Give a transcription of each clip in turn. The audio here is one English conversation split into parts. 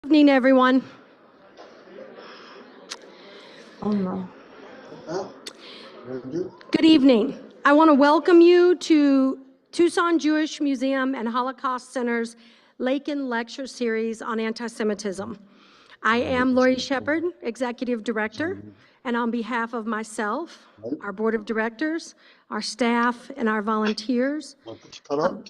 Good evening, everyone. Oh no. Good evening. I want to welcome you to Tucson Jewish Museum and Holocaust Center's Lakin Lecture Series on Anti-Semitism. I am Lori Shepard, Executive Director, and on behalf of myself, our Board of Directors, our staff, and our volunteers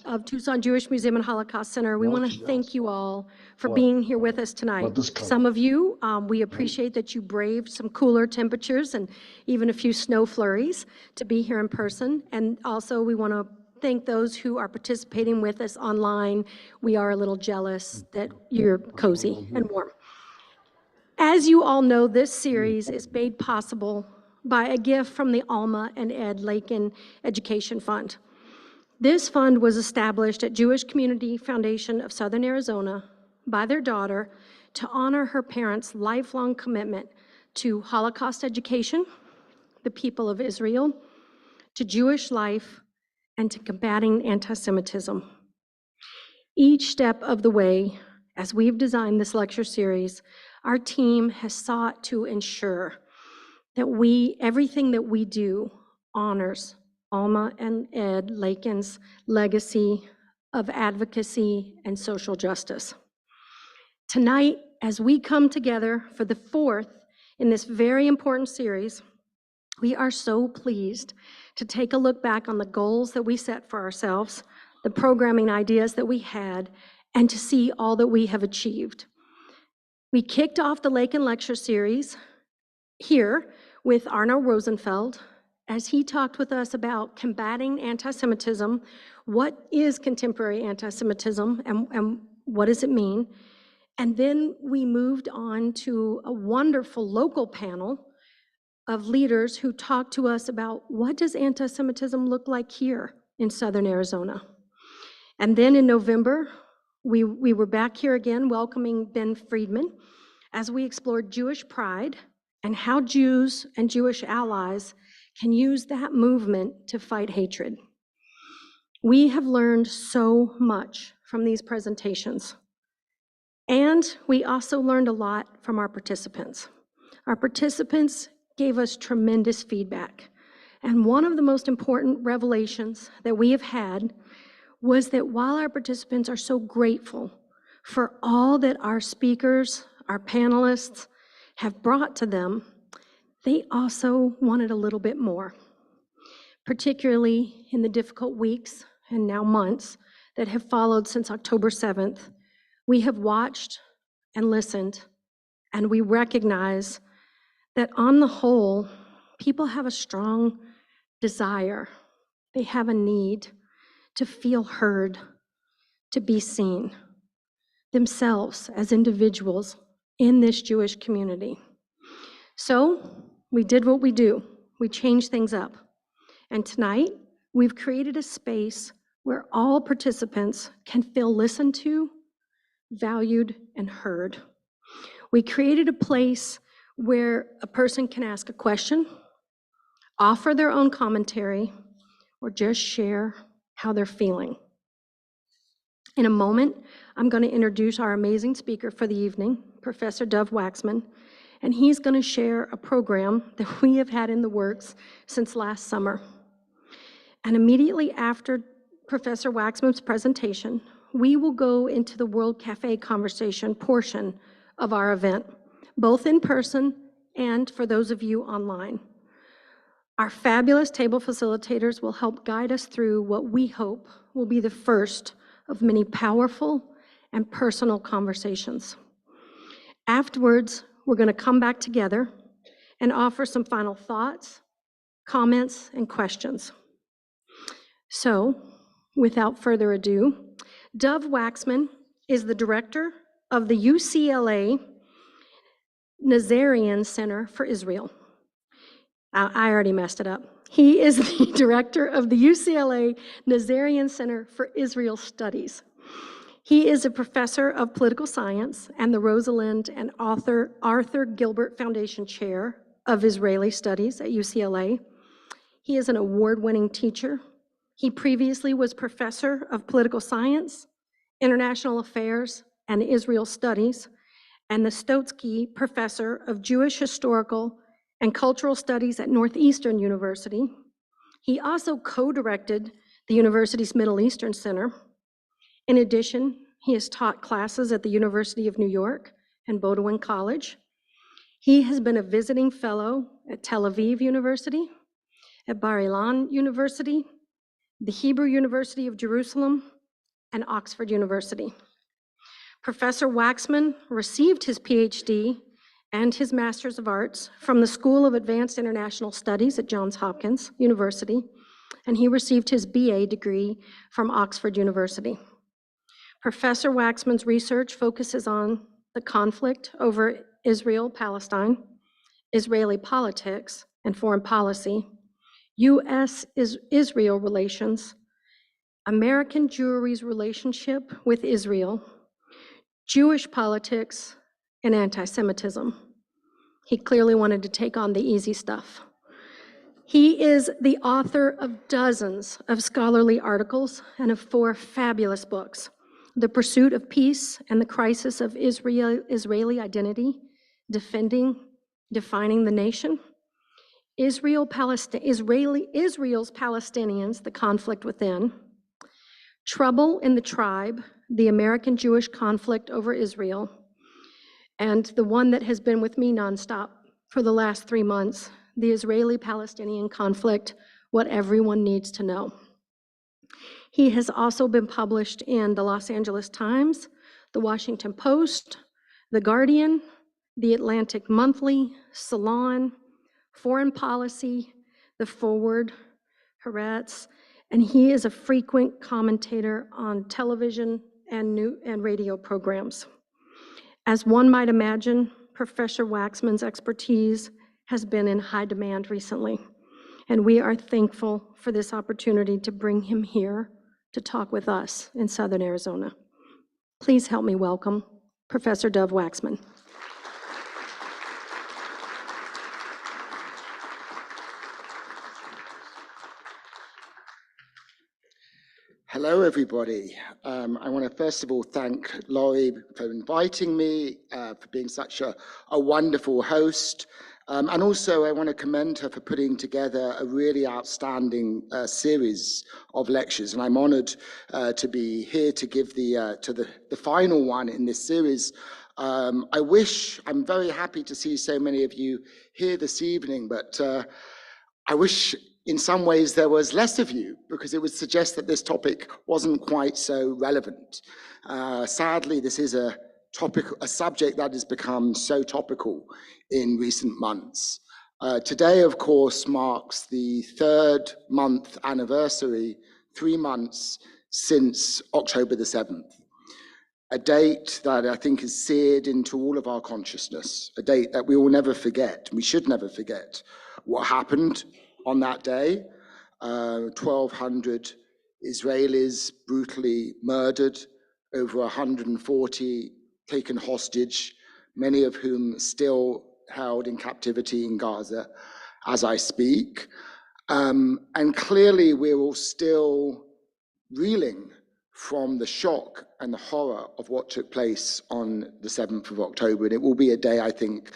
of Tucson Jewish Museum and Holocaust Center, we want to thank you all for being here with us tonight. Some of you, we appreciate that you braved some cooler temperatures and even a few snow flurries to be here in person. And also we want to thank those who are participating with us online. We are a little jealous that you're cozy and warm. As you all know, this series is made possible by a gift from the Alma and Ed Lakin Education Fund. This fund was established at Jewish Community Foundation of Southern Arizona by their daughter to honor her parents' lifelong commitment to Holocaust education, the people of Israel, to Jewish life, and to combating anti-Semitism. Each step of the way, as we've designed this lecture series, our team has sought to ensure that everything that we do honors Alma and Ed Lakin's legacy of advocacy and social justice. Tonight, as we come together for the fourth in this very important series, we are so pleased to take a look back on the goals that we set for ourselves, the programming ideas that we had, and to see all that we have achieved. We kicked off the Lakin Lecture Series here with Arno Rosenfeld as he talked with us about combating anti-Semitism, what is contemporary anti-Semitism and what does it mean? And then we moved on to a wonderful local panel of leaders who talked to us about what does anti-Semitism look like here in Southern Arizona. And then in November, we were back here again welcoming Ben Friedman as we explored Jewish pride and how Jews and Jewish allies can use that movement to fight hatred. We have learned so much from these presentations. And we also learned a lot from our participants. Our participants gave us tremendous feedback. And one of the most important revelations that we have had was that while our participants are so grateful for all that our speakers, our panelists have brought to them, they also wanted a little bit more, particularly in the difficult weeks and now months that have followed since October 7th. We have watched and listened, and we recognize that on the whole, people have a strong desire. They have a need to feel heard, to be seen themselves as individuals in this Jewish community. So we did what we do. We changed things up. And tonight, we've created a space where all participants can feel listened to, valued, and heard. We created a place where a person can ask a question, offer their own commentary, or just share how they're feeling. In a moment, I'm going to introduce our amazing speaker for the evening, Professor Dov Waxman, and he's going to share a program that we have had in the works since last summer. And immediately after Professor Waxman's presentation, we will go into the World Cafe conversation portion of our event, both in person and for those of you online. Our fabulous table facilitators will help guide us through what we hope will be the first of many powerful and personal conversations. Afterwards, we're going to come back together and offer some final thoughts, comments, and questions. So, without further ado, Dov Waxman is the director of the UCLA Nazarian Center for Israel. I already messed it up. He is the director of the UCLA Nazarian Center for Israel Studies. He is a professor of political science and the Rosalind and Arthur Gilbert Foundation Chair of Israeli Studies at UCLA. He is an award-winning teacher. He previously was professor of political science, international affairs, and Israel studies and the Stotsky Professor of Jewish Historical and Cultural Studies at Northeastern University. He also co-directed the university's Middle Eastern Center. In addition, he has taught classes at the University of New York and Bowdoin College. He has been a visiting fellow at Tel Aviv University, at Bar Ilan University, the Hebrew University of Jerusalem, and Oxford University. Professor Waxman received his PhD and his Master's of Arts from the School of Advanced International Studies at Johns Hopkins University, and he received his BA degree from Oxford University. Professor Waxman's research focuses on the conflict over Israel-Palestine, Israeli politics and foreign policy, U.S.-Israel relations, American Jewry's relationship with Israel, Jewish politics, and anti-Semitism. He clearly wanted to take on the easy stuff. He is the author of dozens of scholarly articles and of 4 fabulous books: The Pursuit of Peace and the Crisis of Israeli Identity, Defining the Nation, Israel's Palestinians, the Conflict Within, Trouble in the Tribe, the American Jewish Conflict over Israel, and the one that has been with me nonstop for the last 3 months, the Israeli-Palestinian Conflict, What Everyone Needs to Know. He has also been published in the Los Angeles Times, the Washington Post, The Guardian, The Atlantic Monthly, Salon, Foreign Policy, The Forward, Haaretz, and he is a frequent commentator on television and radio programs. As one might imagine, Professor Waxman's expertise has been in high demand recently, and we are thankful for this opportunity to bring him here to talk with us in Southern Arizona. Please help me welcome Professor Dov Waxman. Hello, everybody. I want to first of all thank Laurie for inviting me, for being such a wonderful host. And also I want to commend her for putting together a really outstanding series of lectures. And I'm honored to be here to give the final one in this series. I'm very happy to see so many of you here this evening, but I wish in some ways there was less of you, because it would suggest that this topic wasn't quite so relevant. Sadly, this is a subject that has become so topical in recent months. Today, of course, marks the 3rd month anniversary, 3 months since October the 7th. A date that I think is seared into all of our consciousness, a date that we will never forget. We should never forget what happened on that day. 1,200 Israelis brutally murdered, over 140 taken hostage, many of whom still held in captivity in Gaza as I speak. And clearly we're all still reeling from the shock and the horror of what took place on the 7th of October. And it will be a day, I think,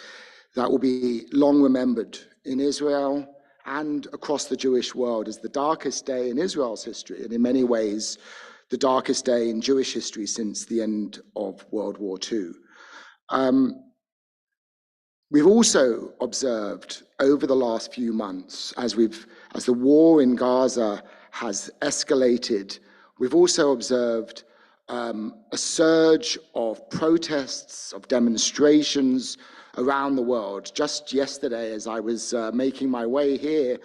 that will be long remembered in Israel and across the Jewish world as the darkest day in Israel's history, and in many ways, the darkest day in Jewish history since the end of World War II. We've also observed over the last few months, as the war in Gaza has escalated, we've also observed a surge of protests, of demonstrations around the world. Just yesterday, as I was making my way here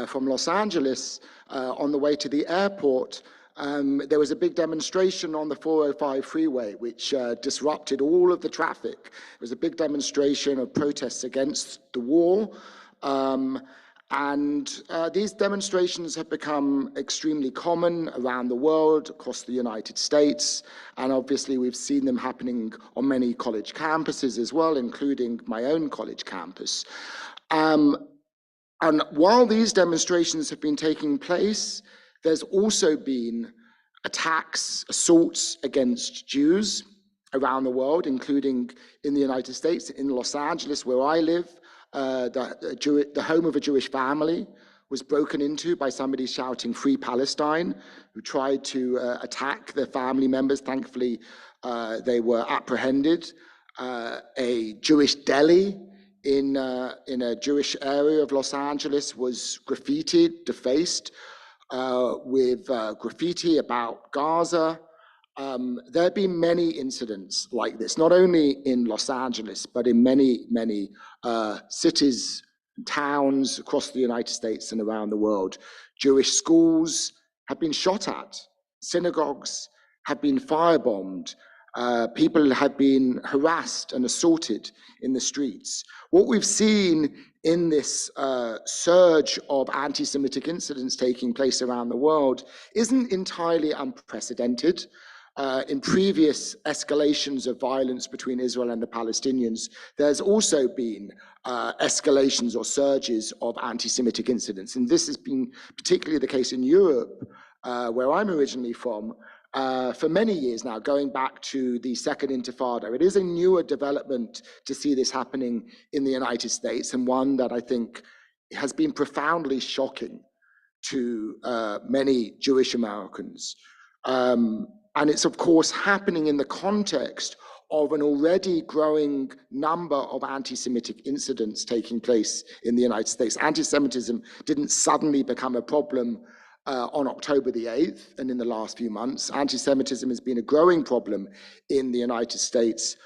from Los Angeles, on the way to the airport, there was a big demonstration on the 405 freeway, which disrupted all of the traffic. It was a big demonstration of protests against the war. These demonstrations have become extremely common around the world, across the United States, and obviously we've seen them happening on many college campuses as well, including my own college campus. And while these demonstrations have been taking place, there's also been attacks, assaults against Jews, around the world, including in the United States. In Los Angeles, where I live, the home of a Jewish family was broken into by somebody shouting "Free Palestine," who tried to attack their family members. Thankfully, they were apprehended. A Jewish deli in a Jewish area of Los Angeles was graffitied, defaced, with graffiti about Gaza. There have been many incidents like this, not only in Los Angeles, but in many, many cities, towns across the United States and around the world. Jewish schools have been shot at, synagogues have been firebombed, people have been harassed and assaulted in the streets. What we've seen in this surge of anti-Semitic incidents taking place around the world isn't entirely unprecedented. In previous escalations of violence between Israel and the Palestinians, there's also been escalations or surges of anti-Semitic incidents. And this has been particularly the case in Europe, where I'm originally from, for many years now, going back to the Second Intifada. It is a newer development to see this happening in the United States, and one that I think has been profoundly shocking to many Jewish Americans. And it's, of course, happening in the context of an already growing number of anti-Semitic incidents taking place in the United States. Anti-Semitism didn't suddenly become a problem on October the 8th and in the last few months. Anti-Semitism has been a growing problem in the United States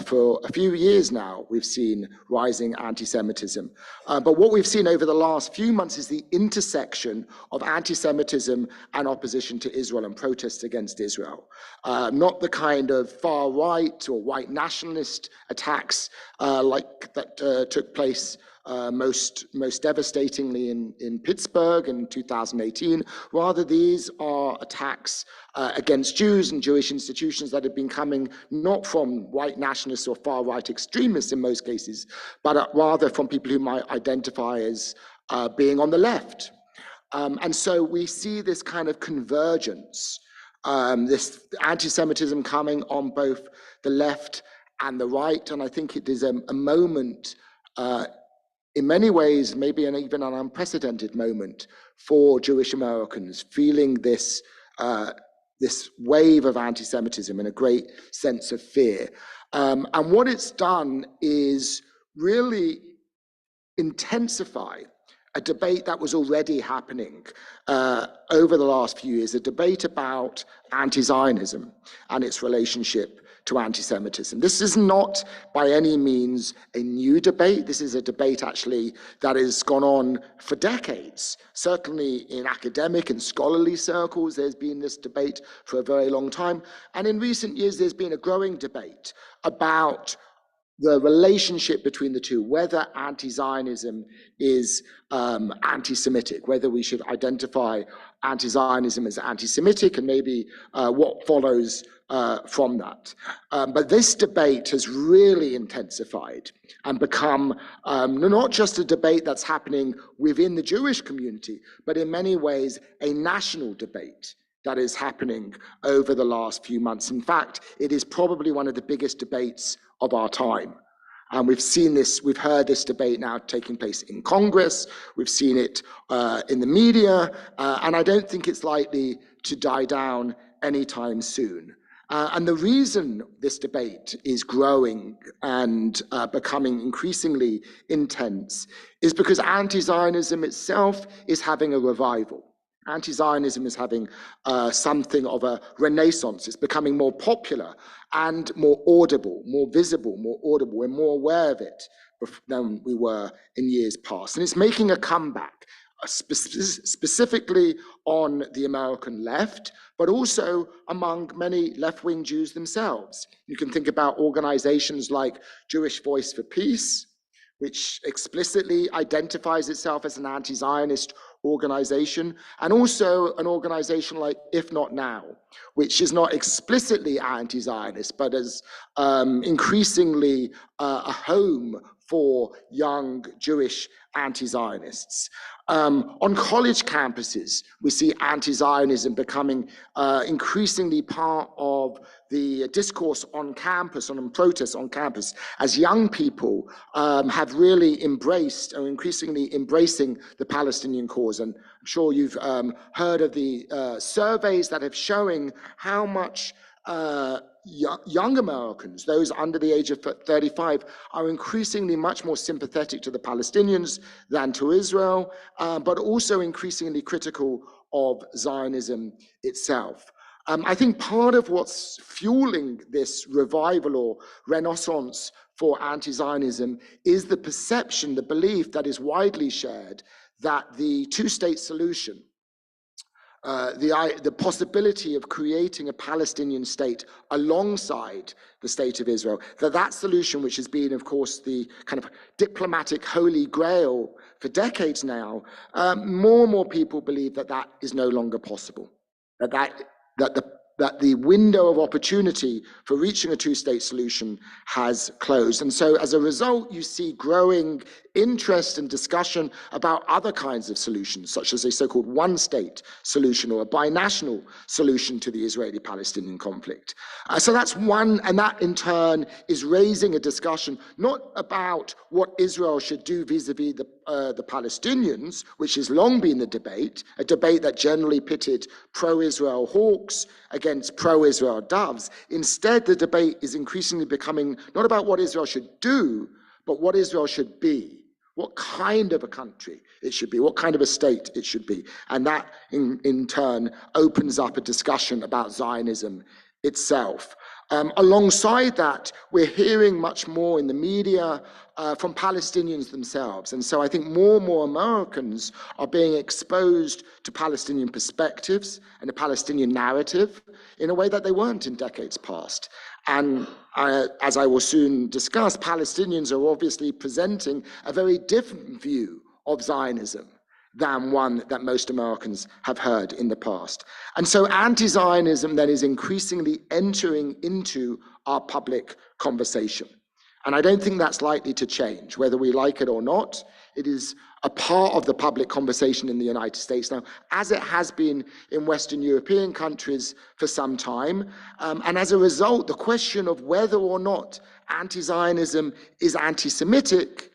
for a few years now. We've seen rising anti-Semitism. But what we've seen over the last few months is the intersection of anti-Semitism and opposition to Israel and protests against Israel. Not the kind of far right or white nationalist attacks like that took place most devastatingly in Pittsburgh in 2018. Rather, these are attacks against Jews and Jewish institutions that have been coming not from white nationalists or far-right extremists in most cases, but rather from people who might identify as being on the left. And so we see this kind of convergence, this anti-Semitism coming on both the left and the right. And I think it is a moment in many ways, maybe even an unprecedented moment for Jewish Americans, feeling this wave of anti-Semitism and a great sense of fear. And what it's done is really intensify a debate that was already happening over the last few years, a debate about anti-Zionism and its relationship to anti-Semitism. This is not by any means a new debate. This is a debate actually that has gone on for decades. Certainly in academic and scholarly circles, there's been this debate for a very long time. And in recent years, there's been a growing debate about the relationship between the two, whether anti-Zionism is anti-Semitic, whether we should identify anti-Zionism as anti-Semitic, and maybe what follows from that. But this debate has really intensified and become not just a debate that's happening within the Jewish community, but in many ways a national debate that is happening over the last few months. In fact, it is probably one of the biggest debates of our time. And we've seen this, we've heard this debate now taking place in Congress, we've seen it in the media, and I don't think it's likely to die down anytime soon. And the reason this debate is growing and becoming increasingly intense is because anti-Zionism itself is having a revival. Anti-Zionism is having something of a renaissance. It's becoming more popular and more audible, more visible, more audible. We're more aware of it than we were in years past. And it's making a comeback, specifically on the American left, but also among many left-wing Jews themselves. You can think about organizations like Jewish Voice for Peace, which explicitly identifies itself as an anti-Zionist organization, and also an organization like If Not Now, which is not explicitly anti-Zionist, but is increasingly a home for young Jewish anti-Zionists. On college campuses, we see anti-Zionism becoming increasingly part of the discourse on campus, on protests on campus, as young people have really embraced, or increasingly embracing, the Palestinian cause. And I'm sure you've heard of the surveys that are showing how much young Americans, those under the age of 35, are increasingly much more sympathetic to the Palestinians than to Israel, but also increasingly critical of Zionism itself. I think part of what's fueling this revival or renaissance for anti-Zionism is the perception, the belief that is widely shared, that the two-state solution, the possibility of creating a Palestinian state alongside the state of Israel, that solution, which has been, of course, the kind of diplomatic holy grail for decades now, more and more people believe that that is no longer possible, that the window of opportunity for reaching a two-state solution has closed. And so as a result, you see growing interest and discussion about other kinds of solutions, such as a so-called one-state solution or a binational solution to the Israeli-Palestinian conflict. So that's one, and that in turn is raising a discussion not about what Israel should do vis-a-vis the Palestinians, which has long been the debate, a debate that generally pitted pro-Israel hawks against pro-Israel doves. Instead, the debate is increasingly becoming not about what Israel should do, but what Israel should be, what kind of a country it should be, what kind of a state it should be. And that, in turn, opens up a discussion about Zionism itself. Alongside that, we're hearing much more in the media from Palestinians themselves. And so I think more and more Americans are being exposed to Palestinian perspectives and the Palestinian narrative in a way that they weren't in decades past. And as I will soon discuss, Palestinians are obviously presenting a very different view of Zionism than one that most Americans have heard in the past. And so anti-Zionism then is increasingly entering into our public conversation. And I don't think that's likely to change, whether we like it or not. It is a part of the public conversation in the United States now, as it has been in Western European countries for some time. And as a result, the question of whether or not anti-Zionism is anti-Semitic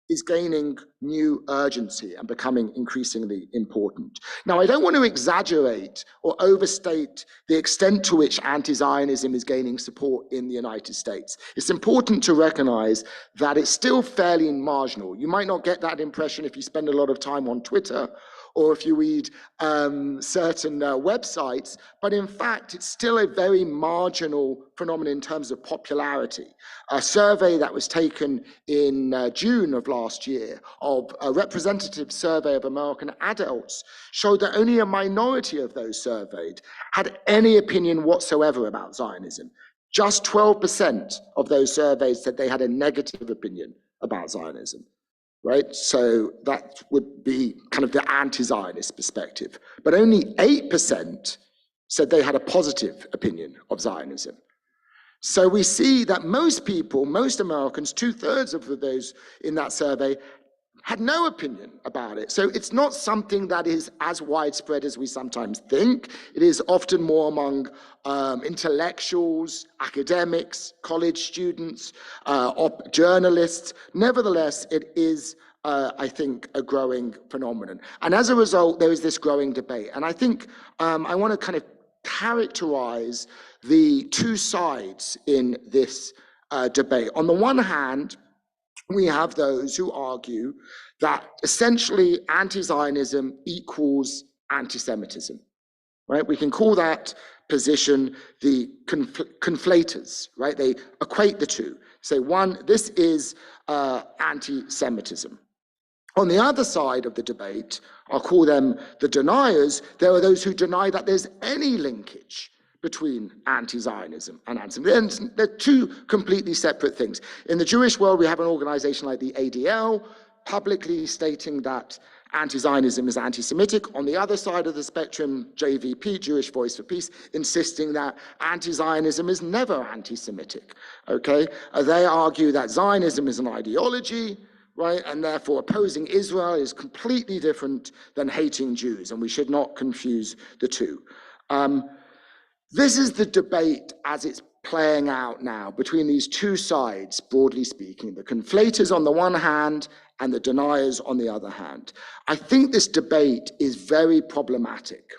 is gaining new urgency and becoming increasingly important. Now, I don't want to exaggerate or overstate the extent to which anti-Zionism is gaining support in the United States. It's important to recognize that it's still fairly marginal. You might not get that impression if you spend a lot of time on Twitter or if you read certain websites, but in fact, it's still a very marginal phenomenon in terms of popularity. A survey that was taken in June of last year, of a representative survey of American adults, showed that only a minority of those surveyed had any opinion whatsoever about Zionism. Just 12% of those surveys said they had a negative opinion about Zionism. Right? So that would be kind of the anti-Zionist perspective. But only 8% said they had a positive opinion of Zionism. So we see that most people, most Americans, 2/3 of those in that survey, had no opinion about it. So it's not something that is as widespread as we sometimes think. It is often more among intellectuals, academics, college students, journalists. Nevertheless, it is, I think, a growing phenomenon. And as a result, there is this growing debate. And I think I want to kind of characterize the two sides in this debate. On the one hand, we have those who argue that essentially anti-Zionism equals anti-Semitism, right? We can call that position the conflators, right? They equate the two. Say, one, this is anti-Semitism. On the other side of the debate, I'll call them the deniers. There are those who deny that there's any linkage between anti-Zionism and anti-Semitism. They're two completely separate things. In the Jewish world, we have an organization like the ADL, publicly stating that anti-Zionism is anti-Semitic. On the other side of the spectrum, JVP, Jewish Voice for Peace, insisting that anti-Zionism is never anti-Semitic, okay? They argue that Zionism is an ideology, right? And therefore opposing Israel is completely different than hating Jews, and we should not confuse the two. This is the debate as it's playing out now between these two sides, broadly speaking, the conflators on the one hand and the deniers on the other hand. I think this debate is very problematic.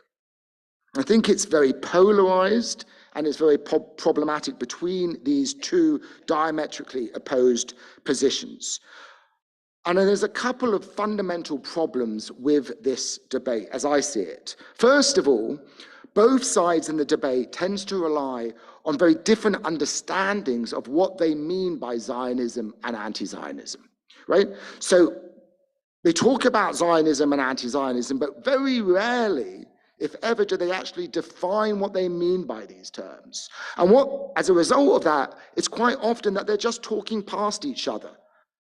I think it's very polarized, and it's very problematic between these two diametrically opposed positions. And there's a couple of fundamental problems with this debate, as I see it. First of all, both sides in the debate tends to rely on very different understandings of what they mean by Zionism and anti-Zionism, right? So they talk about Zionism and anti-Zionism, but very rarely, if ever, do they actually define what they mean by these terms. And as a result of that, it's quite often that they're just talking past each other.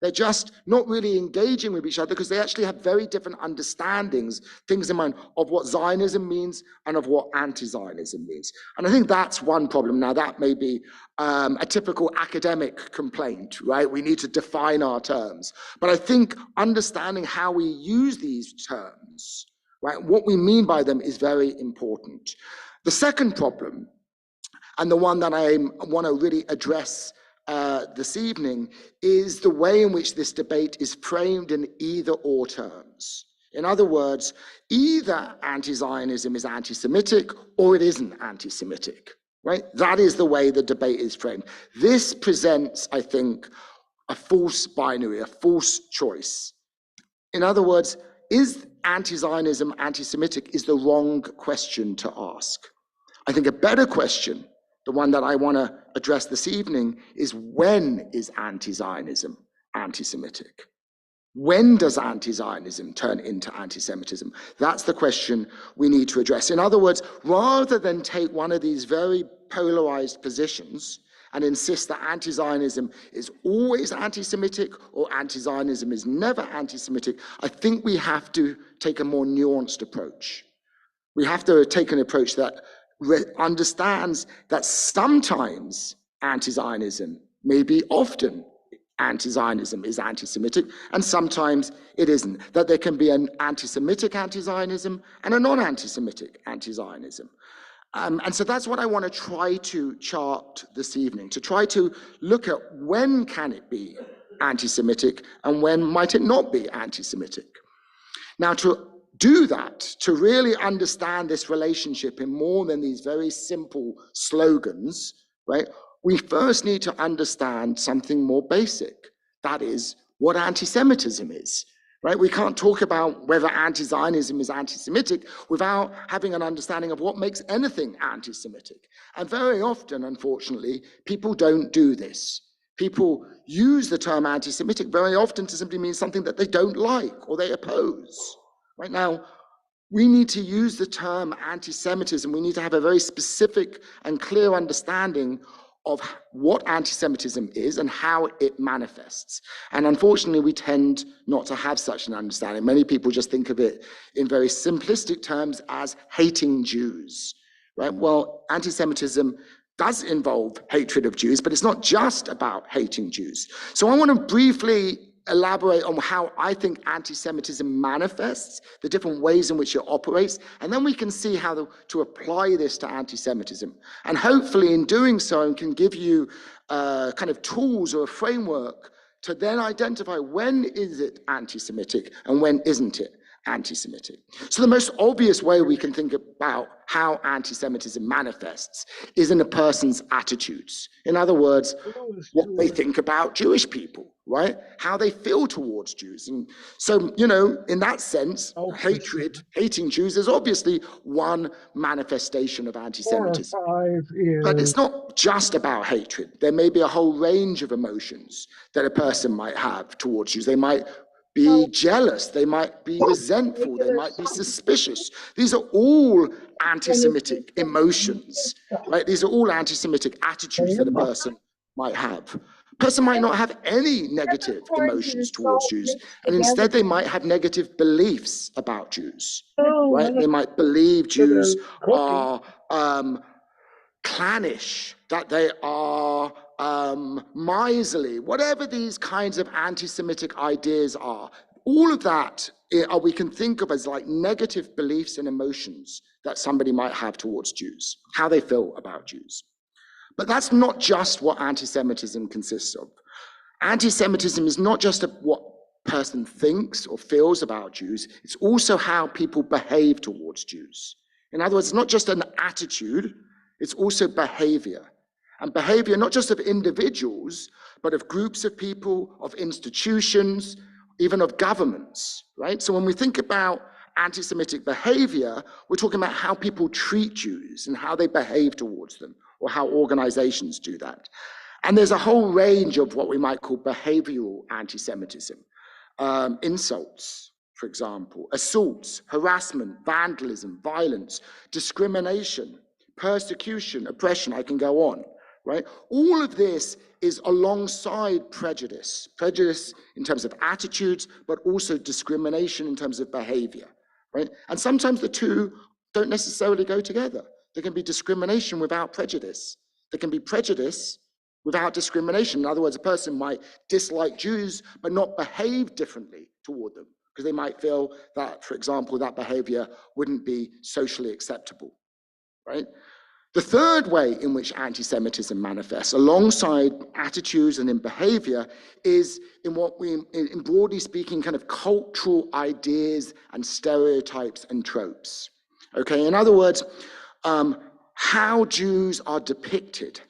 They're just not really engaging with each other because they actually have very different understandings, things in mind of what Zionism means and of what anti-Zionism means. And I think that's one problem. Now, that may be a typical academic complaint, right? We need to define our terms. But I think understanding how we use these terms, right, what we mean by them is very important. The second problem, and the one that I want to really address this evening, is the way in which this debate is framed in either-or terms. In other words, either anti-Zionism is anti-Semitic or it isn't anti-Semitic, right? That is the way the debate is framed. This presents, I think, a false binary, a false choice. In other words, is anti-Zionism anti-Semitic is the wrong question to ask. I think a better question, the one that I want to address this evening, is when is anti-Zionism anti-Semitic? When does anti-Zionism turn into anti-Semitism? That's the question we need to address. In other words, rather than take one of these very polarized positions and insist that anti-Zionism is always anti-Semitic or anti-Zionism is never anti-Semitic, I think we have to take a more nuanced approach. We have to take an approach that understands that sometimes anti-Zionism, maybe often anti-Zionism is anti-Semitic, and sometimes it isn't. That there can be an anti-Semitic anti-Zionism and a non-anti-Semitic anti-Zionism. And so that's what I want to try to chart this evening, to try to look at when can it be anti-Semitic and when might it not be anti-Semitic. Now, to do that, to really understand this relationship in more than these very simple slogans, right, we first need to understand something more basic. That is what anti-Semitism is, right? We can't talk about whether anti-Zionism is anti-Semitic without having an understanding of what makes anything anti-Semitic. And very often, unfortunately, people don't do this. People use the term anti-Semitic very often to simply mean something that they don't like or they oppose. Right now, we need to use the term anti-Semitism. We need to have a very specific and clear understanding of what anti-Semitism is and how it manifests. And unfortunately, we tend not to have such an understanding. Many people just think of it in very simplistic terms as hating Jews, right? Well, anti-Semitism does involve hatred of Jews, but it's not just about hating Jews. So I want to briefly elaborate on how I think anti-Semitism manifests, the different ways in which it operates, and then we can see how to apply this to anti-Semitism. And hopefully in doing so, I can give you kind of tools or a framework to then identify when is it anti-Semitic and when isn't it anti-Semitic. So the most obvious way we can think about how anti-Semitism manifests is in a person's attitudes. In other words, what they think about Jewish people, right? How they feel towards Jews. And so, you know, in that sense, hating Jews is obviously one manifestation of anti-Semitism. But it's not just about hatred. There may be a whole range of emotions that a person might have towards Jews. They might be jealous, they might be resentful, they might be suspicious. These are all anti-Semitic emotions, right? These are all anti-Semitic attitudes that a person might have. Person might not have any negative emotions towards Jews, and instead they might have negative beliefs about Jews, right? They might believe Jews are clannish, that they are miserly, whatever these kinds of anti-Semitic ideas are. All of that we can think of as like negative beliefs and emotions that somebody might have towards Jews, how they feel about Jews. But that's not just what anti-Semitism consists of. Anti-Semitism is not just what a person thinks or feels about Jews, it's also how people behave towards Jews. In other words, it's not just an attitude, it's also behavior. And behavior not just of individuals, but of groups of people, of institutions, even of governments, right? So when we think about anti-Semitic behavior, we're talking about how people treat Jews and how they behave towards them, or how organizations do that. And there's a whole range of what we might call behavioral anti-Semitism. Insults, for example, assaults, harassment, vandalism, violence, discrimination, persecution, oppression, I can go on, right? All of this is alongside prejudice. Prejudice in terms of attitudes, but also discrimination in terms of behavior, right? And sometimes the two don't necessarily go together. There can be discrimination without prejudice. There can be prejudice without discrimination. In other words, a person might dislike Jews, but not behave differently toward them, because they might feel that, for example, that behavior wouldn't be socially acceptable, right? The third way in which anti-Semitism manifests, alongside attitudes and in behavior, is in what we, in broadly speaking, kind of cultural ideas and stereotypes and tropes. Okay, in other words, how Jews are depicted,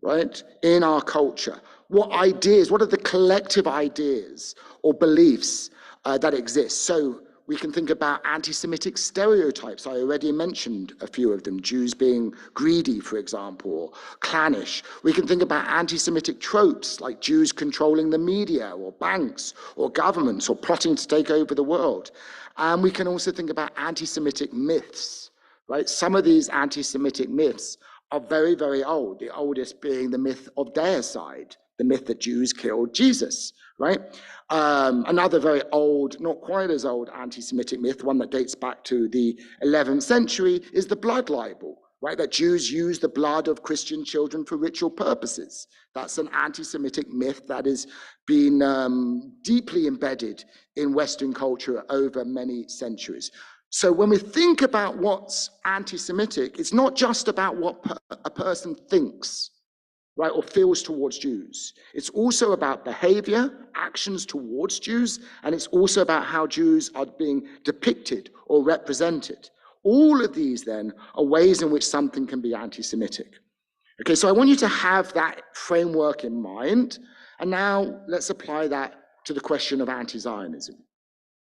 right, in our culture. What ideas, what are the collective ideas or beliefs that exist? So we can think about anti-Semitic stereotypes. I already mentioned a few of them, Jews being greedy, for example, or clannish. We can think about anti-Semitic tropes, like Jews controlling the media, or banks, or governments, or plotting to take over the world. And we can also think about anti-Semitic myths, right? Some of these anti-Semitic myths are very, very old, the oldest being the myth of deicide, the myth that Jews killed Jesus, right? Another very old, not quite as old anti-Semitic myth, one that dates back to the 11th century, is the blood libel, right? That Jews use the blood of Christian children for ritual purposes. That's an anti-Semitic myth that has been deeply embedded in Western culture over many centuries. So when we think about what's anti-Semitic, it's not just about what a person thinks, right, or feels towards Jews. It's also about behavior, actions towards Jews, and it's also about how Jews are being depicted or represented. All of these then are ways in which something can be anti-Semitic. Okay, so I want you to have that framework in mind, and now let's apply that to the question of anti-Zionism,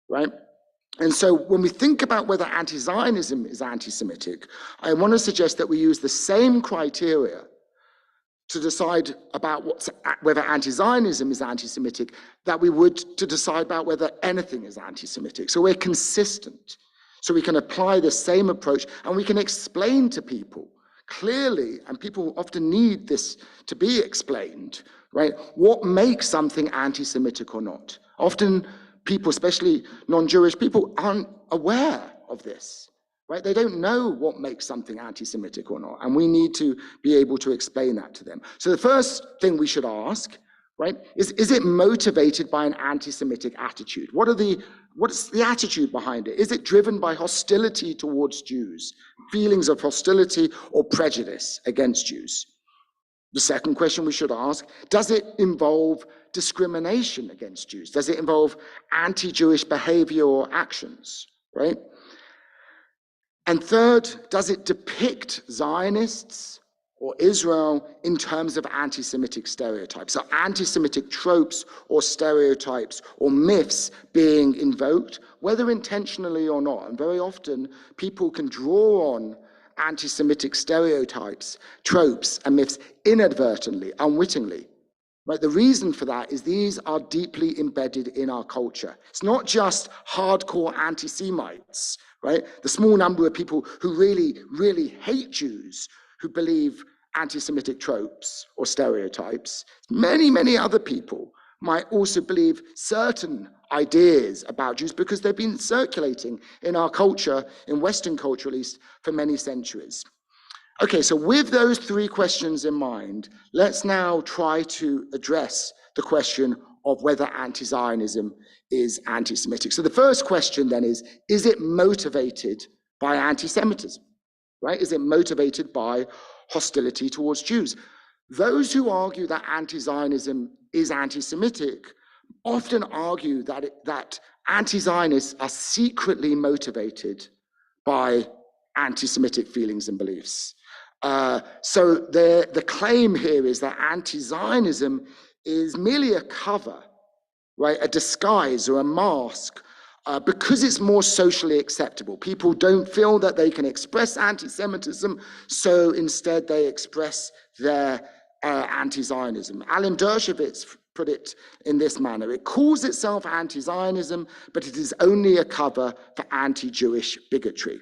right? And so when we think about whether anti-Zionism is anti-Semitic, I want to suggest that we use the same criteria to decide about whether anti-Zionism is anti-Semitic that we would to decide about whether anything is anti-Semitic. So we're consistent. So we can apply the same approach, and we can explain to people clearly, and people often need this to be explained, right? What makes something anti-Semitic or not? Often people, especially non-Jewish people, aren't aware of this, right? They don't know what makes something anti-Semitic or not, and we need to be able to explain that to them. So the first thing we should ask, right, is it motivated by an anti-Semitic attitude? What's the attitude behind it? Is it driven by hostility towards Jews, feelings of hostility or prejudice against Jews? The second question we should ask, does it involve discrimination against Jews? Does it involve anti-Jewish behavior or actions, right? And third, does it depict Zionists or Israel in terms of anti-Semitic stereotypes? So anti-Semitic tropes or stereotypes or myths being invoked, whether intentionally or not. And very often people can draw on anti-Semitic stereotypes, tropes, and myths inadvertently, unwittingly. Right? The reason for that is these are deeply embedded in our culture. It's not just hardcore anti-Semites, right? The small number of people who really, really hate Jews, who believe anti-Semitic tropes or stereotypes, many other people might also believe certain ideas about Jews because they've been circulating in our culture, in Western culture at least, for many centuries. Okay, so with those three questions in mind, let's now try to address the question of whether anti-Zionism is anti-Semitic. So the first question then is it motivated by anti-Semitism, right? Is it motivated by hostility towards Jews? Those who argue that anti-Zionism is anti-Semitic often argue that anti-Zionists are secretly motivated by anti-Semitic feelings and beliefs. So the claim here is that anti-Zionism is merely a cover, right, a disguise or a mask, because it's more socially acceptable. People don't feel that they can express anti-Semitism, so instead they express their anti-Zionism. Alan Dershowitz put it in this manner: it calls itself anti-Zionism, but it is only a cover for anti-Jewish bigotry.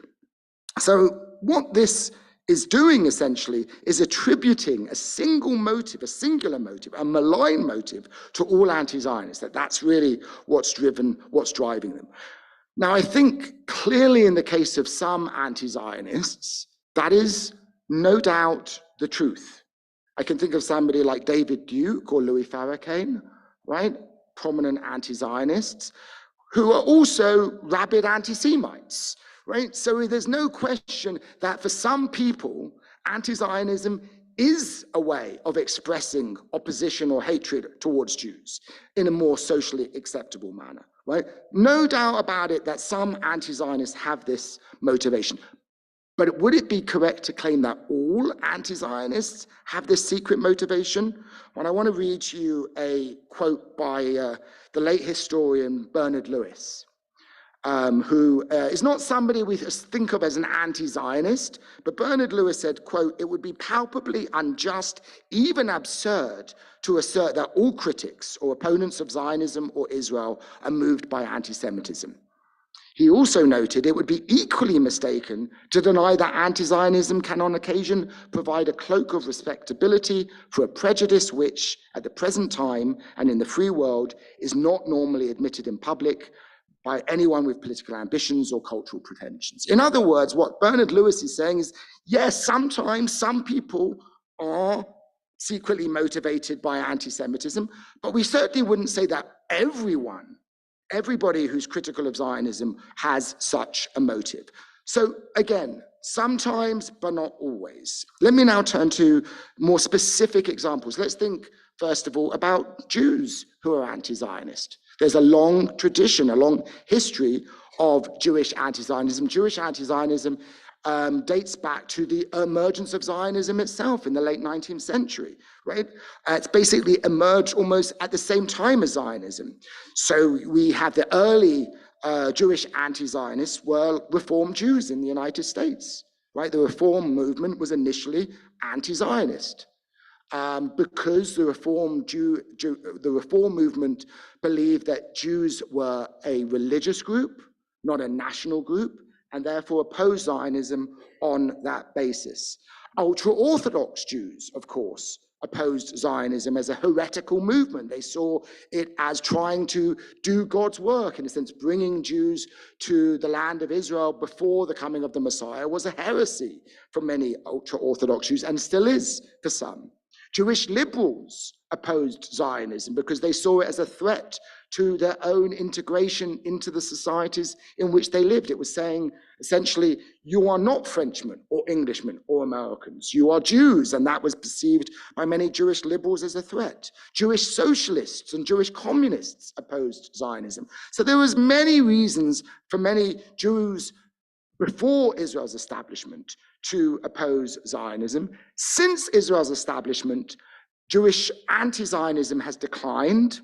So what this is doing essentially is attributing a single motive, a singular motive, a malign motive to all anti-Zionists. That's really what's driving them. Now, I think clearly in the case of some anti-Zionists, that is no doubt the truth. I can think of somebody like David Duke or Louis Farrakhan, right? Prominent anti-Zionists, who are also rabid anti-Semites, right? So there's no question that for some people, anti-Zionism is a way of expressing opposition or hatred towards Jews in a more socially acceptable manner, right? No doubt about it that some anti-Zionists have this motivation. But would it be correct to claim that all anti-Zionists have this secret motivation? Well, I want to read you a quote by the late historian Bernard Lewis, who is not somebody we think of as an anti-Zionist, but Bernard Lewis said, quote, "It would be palpably unjust, even absurd, to assert that all critics or opponents of Zionism or Israel are moved by anti-Semitism." He also noted it would be equally mistaken to deny that anti-Zionism can on occasion provide a cloak of respectability for a prejudice which, at the present time and in the free world, is not normally admitted in public by anyone with political ambitions or cultural pretensions. In other words, what Bernard Lewis is saying is, yes, sometimes some people are secretly motivated by anti-Semitism, but we certainly wouldn't say that everybody who's critical of Zionism has such a motive. So again, sometimes, but not always. Let me now turn to more specific examples. Let's think, first of all, about Jews who are anti-Zionist. There's a long tradition, a long history of Jewish anti-Zionism. Jewish anti-Zionism dates back to the emergence of Zionism itself in the late 19th century, right? It's basically emerged almost at the same time as Zionism. So we have the early Jewish anti-Zionists were Reform Jews in the United States, right? The Reform movement was initially anti-Zionist because the Reform movement believed that Jews were a religious group, not a national group, and therefore opposed Zionism on that basis. Ultra-Orthodox Jews, of course, opposed Zionism as a heretical movement. They saw it as trying to do God's work, in a sense, bringing Jews to the land of Israel before the coming of the Messiah was a heresy for many ultra-Orthodox Jews, and still is for some. Jewish liberals opposed Zionism because they saw it as a threat to their own integration into the societies in which they lived. It was saying, essentially, you are not Frenchmen or Englishmen or Americans. You are Jews, and that was perceived by many Jewish liberals as a threat. Jewish socialists and Jewish communists opposed Zionism. So there was many reasons for many Jews before Israel's establishment to oppose Zionism. Since Israel's establishment, Jewish anti-Zionism has declined.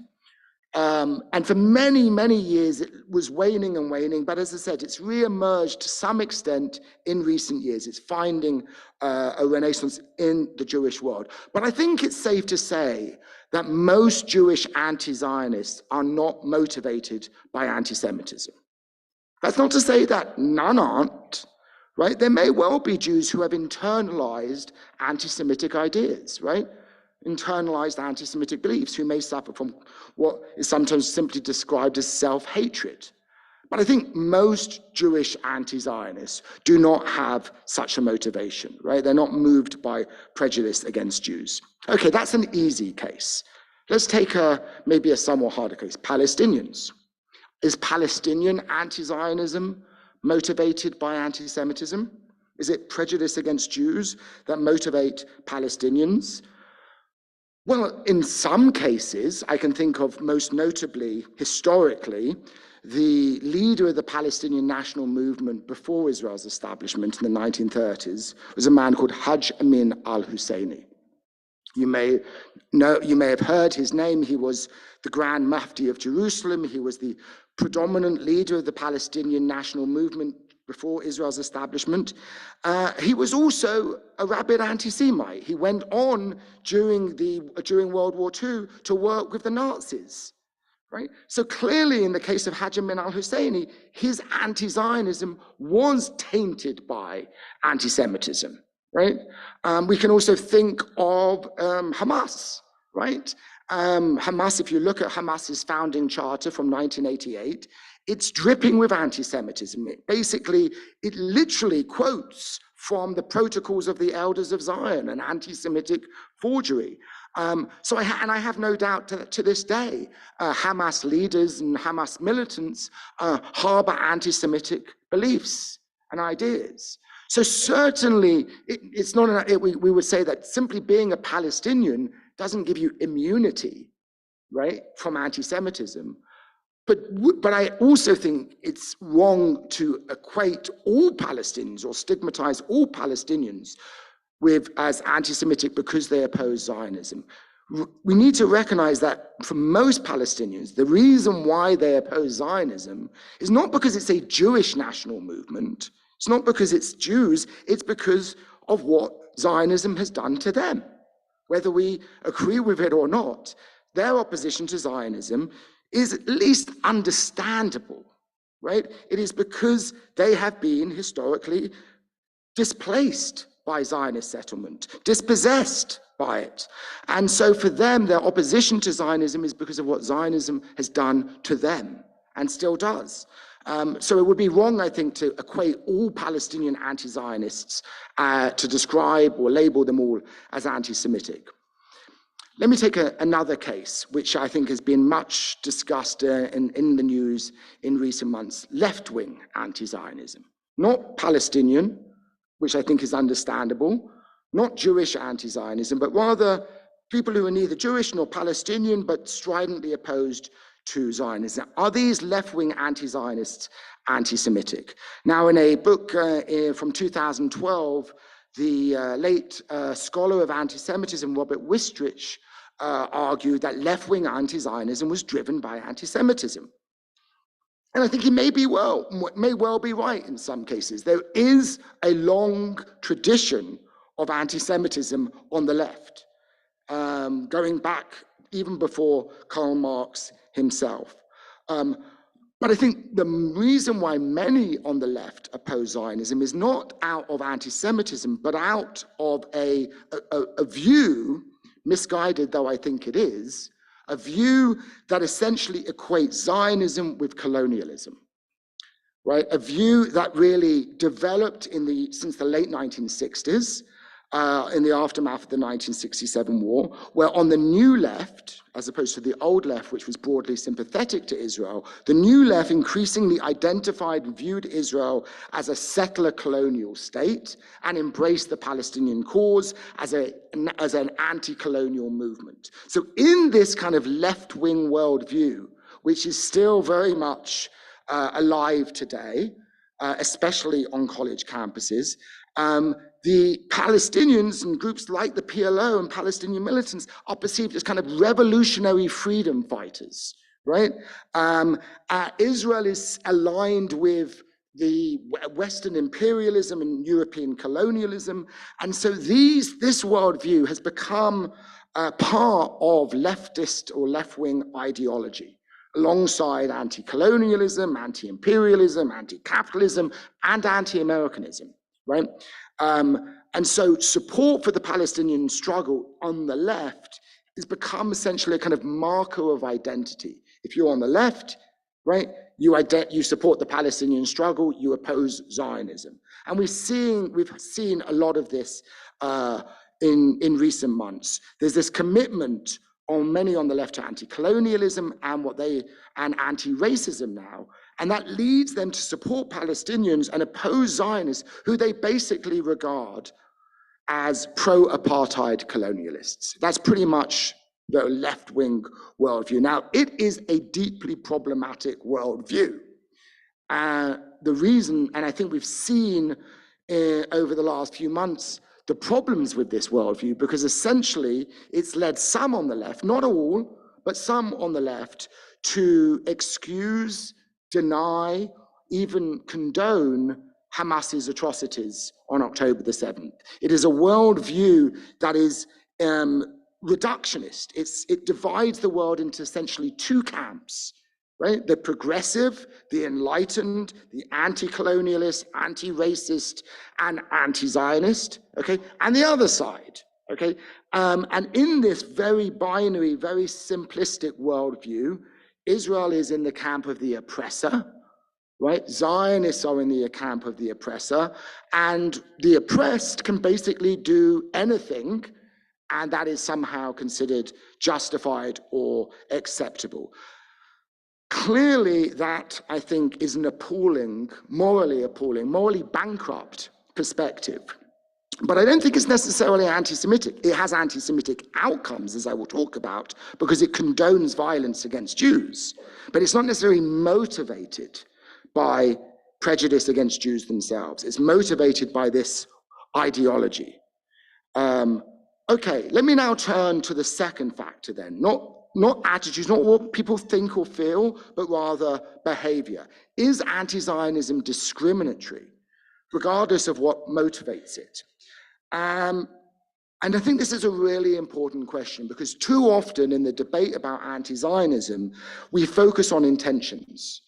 And for many, many years, it was waning and waning. But as I said, it's re-emerged to some extent in recent years. It's finding a renaissance in the Jewish world. But I think it's safe to say that most Jewish anti-Zionists are not motivated by anti-Semitism. That's not to say that none aren't, right? There may well be Jews who have internalized anti-Semitic ideas, right? Internalized anti-Semitic beliefs, who may suffer from what is sometimes simply described as self-hatred. But I think most Jewish anti-Zionists do not have such a motivation, right? They're not moved by prejudice against Jews. Okay, that's an easy case. Let's take maybe a somewhat harder case, Palestinians. Is Palestinian anti-Zionism motivated by anti-Semitism? Is it prejudice against Jews that motivate Palestinians? Well, in some cases, I can think of most notably, historically, the leader of the Palestinian national movement before Israel's establishment in the 1930s was a man called Hajj Amin al-Husseini. You may have heard his name. He was the Grand Mufti of Jerusalem. He was the predominant leader of the Palestinian national movement before Israel's establishment. He was also a rabid anti-Semite. He went on during World War II to work with the Nazis. Right? So clearly, in the case of Hajj Amin al-Husseini, his anti-Zionism was tainted by anti-Semitism. Right? We can also think of Hamas. Right? Hamas, if you look at Hamas's founding charter from 1988, it's dripping with anti-Semitism. It literally quotes from the Protocols of the Elders of Zion, an anti-Semitic forgery. So I have no doubt to this day, Hamas leaders and Hamas militants harbor anti-Semitic beliefs and ideas. So certainly, it's not. We would say that simply being a Palestinian doesn't give you immunity, right, from anti-Semitism. But I also think it's wrong to equate all Palestinians or stigmatize all Palestinians as anti-Semitic because they oppose Zionism. We need to recognize that for most Palestinians, the reason why they oppose Zionism is not because it's a Jewish national movement. It's not because it's Jews. It's because of what Zionism has done to them. Whether we agree with it or not, their opposition to Zionism is at least understandable, right? It is because they have been historically displaced by Zionist settlement, dispossessed by it. And so for them, their opposition to Zionism is because of what Zionism has done to them and still does. So it would be wrong, I think, to equate all Palestinian anti-Zionists to describe or label them all as anti-Semitic. Let me take another case, which I think has been much discussed in the news in recent months, left-wing anti-Zionism. Not Palestinian, which I think is understandable, not Jewish anti-Zionism, but rather people who are neither Jewish nor Palestinian, but stridently opposed to Zionism. Are these left-wing anti-Zionists anti-Semitic? Now, in a book from 2012, the late scholar of anti-Semitism, Robert Wistrich, argued that left-wing anti-Zionism was driven by anti-Semitism. And I think he may well be right in some cases. There is a long tradition of anti-Semitism on the left, going back even before Karl Marx himself. But I think the reason why many on the left oppose Zionism is not out of anti-Semitism, but out of a view, misguided though I think it is, a view that essentially equates Zionism with colonialism, right? A view that really developed since the late 1960s, in the aftermath of the 1967 war, where on the new left, as opposed to the old left, which was broadly sympathetic to Israel, the new left increasingly identified and viewed Israel as a settler colonial state and embraced the Palestinian cause as an anti-colonial movement. So in this kind of left-wing worldview, which is still very much alive today, especially on college campuses, the Palestinians and groups like the PLO and Palestinian militants are perceived as kind of revolutionary freedom fighters, right? Israel is aligned with the Western imperialism and European colonialism. And so this worldview has become part of leftist or left-wing ideology, alongside anti-colonialism, anti-imperialism, anti-capitalism, and anti-Americanism. right? And so support for the Palestinian struggle on the left has become essentially a kind of marker of identity. If you're on the left, right, you support the Palestinian struggle, you oppose Zionism. And we've seen a lot of this in recent months. There's this commitment on many on the left to anti-colonialism and anti-racism now, and that leads them to support Palestinians and oppose Zionists, who they basically regard as pro-apartheid colonialists. That's pretty much the left-wing worldview. Now, it is a deeply problematic worldview. The reason, and I think we've seen over the last few months, the problems with this worldview, because essentially it's led some on the left, not all, but some on the left, to excuse, deny, even condone Hamas's atrocities on October the 7th. It is a worldview that is reductionist. It divides the world into essentially two camps, right? The progressive, the enlightened, the anti-colonialist, anti-racist, and anti-Zionist, okay? And the other side, okay? And in this very binary, very simplistic worldview, Israel is in the camp of the oppressor, right? Zionists are in the camp of the oppressor, and the oppressed can basically do anything, and that is somehow considered justified or acceptable. Clearly, that, I think, is an appalling, morally bankrupt perspective. But I don't think it's necessarily anti-Semitic. It has anti-Semitic outcomes, as I will talk about, because it condones violence against Jews. But it's not necessarily motivated by prejudice against Jews themselves. It's motivated by this ideology. Okay, let me now turn to the second factor then, not attitudes, not what people think or feel, but rather behavior. Is anti-Zionism discriminatory, regardless of what motivates it? And I think this is a really important question, because too often in the debate about anti-Zionism, we focus on intentions.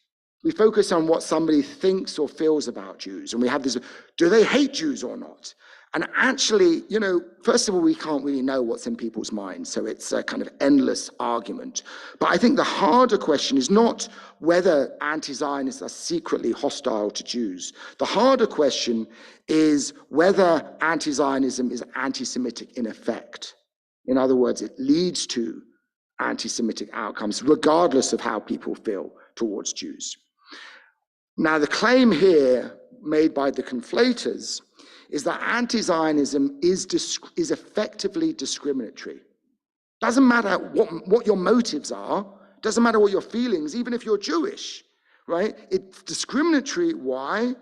We focus on what somebody thinks or feels about Jews, and we have this, do they hate Jews or not? And actually, you know, first of all, we can't really know what's in people's minds, so it's a kind of endless argument. But I think the harder question is not whether anti-Zionists are secretly hostile to Jews. The harder question is whether anti-Zionism is anti-Semitic in effect. In other words, it leads to anti-Semitic outcomes, regardless of how people feel towards Jews. Now, the claim here made by the conflators is that anti-Zionism is effectively discriminatory. Doesn't matter what your motives are, doesn't matter what your feelings, even if you're Jewish, right? It's discriminatory. Why?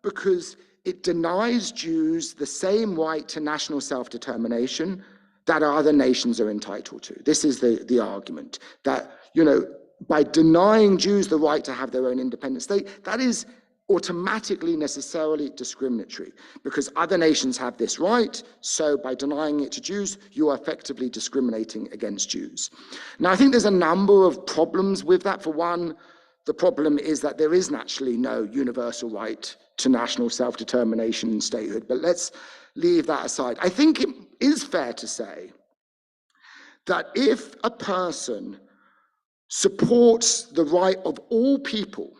Because it denies Jews the same right to national self-determination that other nations are entitled to. This is the argument, that, you know, by denying Jews the right to have their own independent state, that is automatically necessarily discriminatory, because other nations have this right, so by denying it to Jews, you are effectively discriminating against Jews. Now, I think there's a number of problems with that. For one, the problem is that there is naturally no universal right to national self-determination and statehood, but let's leave that aside. I think it is fair to say that if a person supports the right of all people,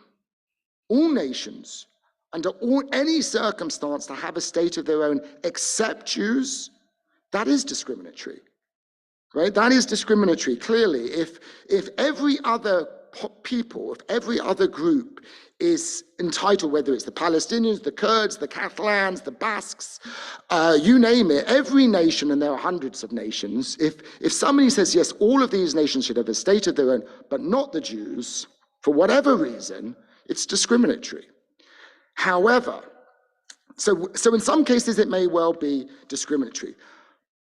all nations, under any circumstance, to have a state of their own except Jews, that is discriminatory, right? That is discriminatory, clearly. If every other people, if every other group is entitled, whether it's the Palestinians, the Kurds, the Catalans, the Basques, you name it, every nation, and there are hundreds of nations, if somebody says, yes, all of these nations should have a state of their own, but not the Jews, for whatever reason, it's discriminatory. However, so in some cases it may well be discriminatory,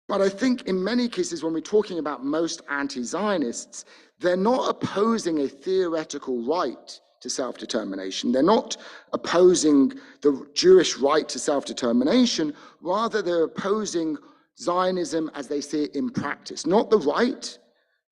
but I think in many cases when we're talking about most anti-Zionists, they're not opposing a theoretical right to self-determination. They're not opposing the Jewish right to self-determination, rather they're opposing Zionism as they see it in practice, not the right,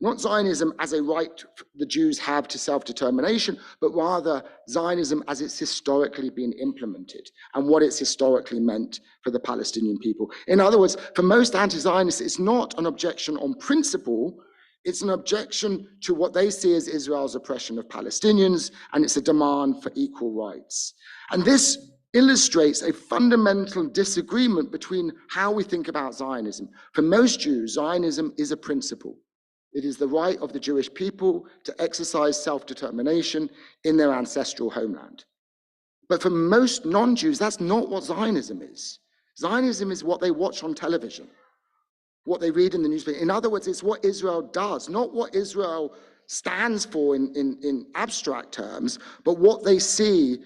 Not Zionism as a right the Jews have to self-determination, but rather Zionism as it's historically been implemented and what it's historically meant for the Palestinian people. In other words, for most anti-Zionists, it's not an objection on principle, it's an objection to what they see as Israel's oppression of Palestinians, and it's a demand for equal rights. And this illustrates a fundamental disagreement between how we think about Zionism. For most Jews, Zionism is a principle. It is the right of the Jewish people to exercise self-determination in their ancestral homeland. But for most non-Jews, that's not what Zionism is. Zionism is what they watch on television, what they read in the newspaper. In other words, it's what Israel does, not what Israel stands for in abstract terms, but what they see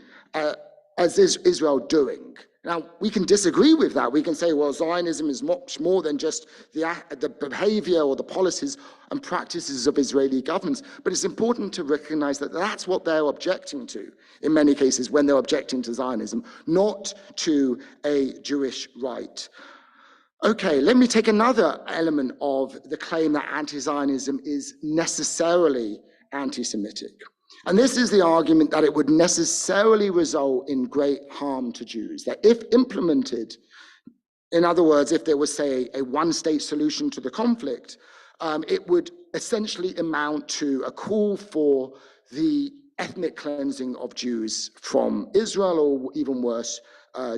as Israel doing. Now, we can disagree with that. We can say, well, Zionism is much more than just the behavior or the policies and practices of Israeli governments. But it's important to recognize that that's what they're objecting to, in many cases, when they're objecting to Zionism, not to a Jewish right. Okay, let me take another element of the claim that anti-Zionism is necessarily anti-Semitic. And this is the argument that it would necessarily result in great harm to Jews, that if implemented, in other words, if there was, say, a one-state solution to the conflict, it would essentially amount to a call for the ethnic cleansing of Jews from Israel, or even worse,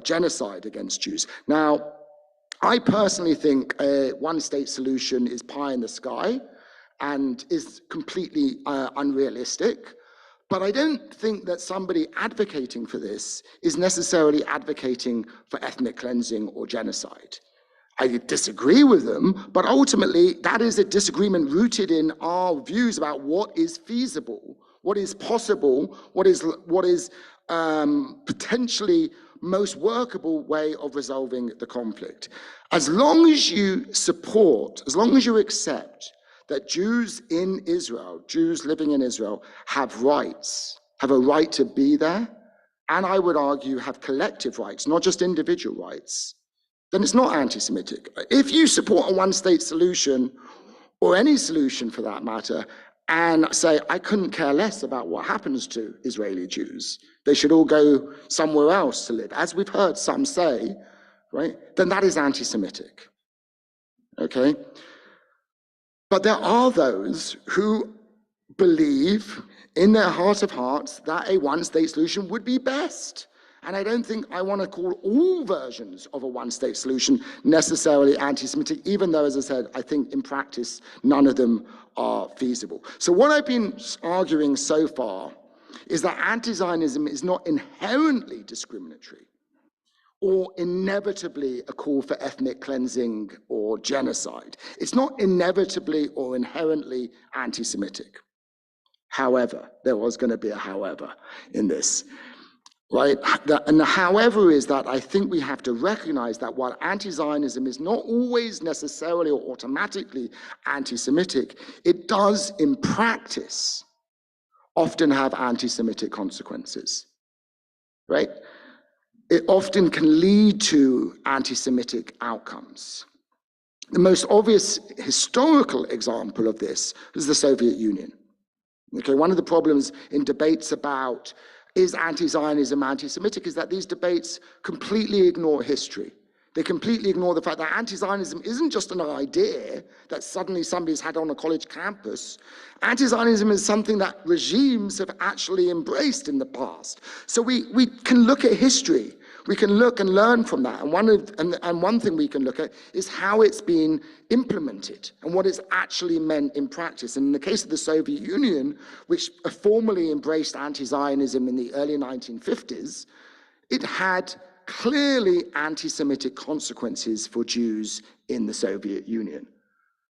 genocide against Jews. Now, I personally think a one-state solution is pie in the sky and is completely unrealistic. But I don't think that somebody advocating for this is necessarily advocating for ethnic cleansing or genocide. I disagree with them, but ultimately that is a disagreement rooted in our views about what is feasible, what is possible, what is potentially most workable way of resolving the conflict. As long as you support, as long as you accept that Jews in Israel, Jews living in Israel, have rights, have a right to be there, and I would argue have collective rights, not just individual rights, then it's not anti-Semitic. If you support a one-state solution, or any solution for that matter, and say, I couldn't care less about what happens to Israeli Jews, they should all go somewhere else to live, as we've heard some say, right, then that is anti-Semitic, okay? But there are those who believe in their heart of hearts that a one-state solution would be best. And I don't think I want to call all versions of a one-state solution necessarily anti-Semitic, even though, as I said, I think in practice, none of them are feasible. So what I've been arguing so far is that anti-Zionism is not inherently discriminatory or inevitably a call for ethnic cleansing or genocide. It's not inevitably or inherently anti-Semitic. However, there was going to be a however in this, right? And the however is that I think we have to recognize that while anti-Zionism is not always necessarily or automatically anti-Semitic, it does in practice often have anti-Semitic consequences, right? It often can lead to anti-Semitic outcomes. The most obvious historical example of this is the Soviet Union. Okay, one of the problems in debates about is anti-Zionism anti-Semitic is that these debates completely ignore history. They completely ignore the fact that anti-Zionism isn't just an idea that suddenly somebody's had on a college campus. Anti-Zionism is something that regimes have actually embraced in the past. So we can look at history. We can look and learn from that. And one thing we can look at is how it's been implemented and what it's actually meant in practice. And in the case of the Soviet Union, which formally embraced anti-Zionism in the early 1950s, it had clearly anti-Semitic consequences for Jews in the Soviet Union,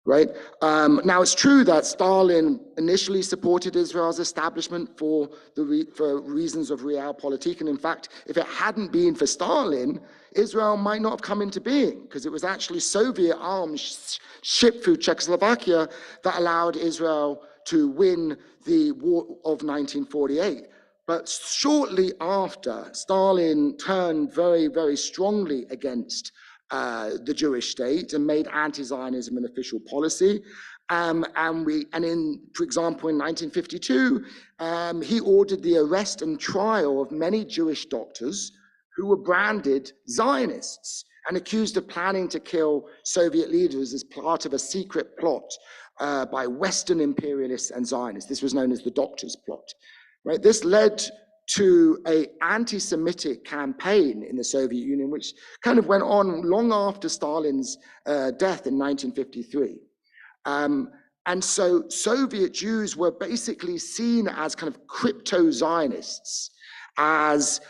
right? Now, it's true that Stalin initially supported Israel's establishment for reasons of realpolitik. And in fact, if it hadn't been for Stalin, Israel might not have come into being, because it was actually Soviet arms shipped through Czechoslovakia that allowed Israel to win the war of 1948. But shortly after, Stalin turned very, very strongly against the Jewish state and made anti-Zionism an official policy. For example, in 1952, he ordered the arrest and trial of many Jewish doctors who were branded Zionists and accused of planning to kill Soviet leaders as part of a secret plot by Western imperialists and Zionists. This was known as the Doctors' Plot. Right? This led to an anti-Semitic campaign in the Soviet Union, which kind of went on long after Stalin's death in 1953. And so Soviet Jews were basically seen as kind of crypto-Zionists, as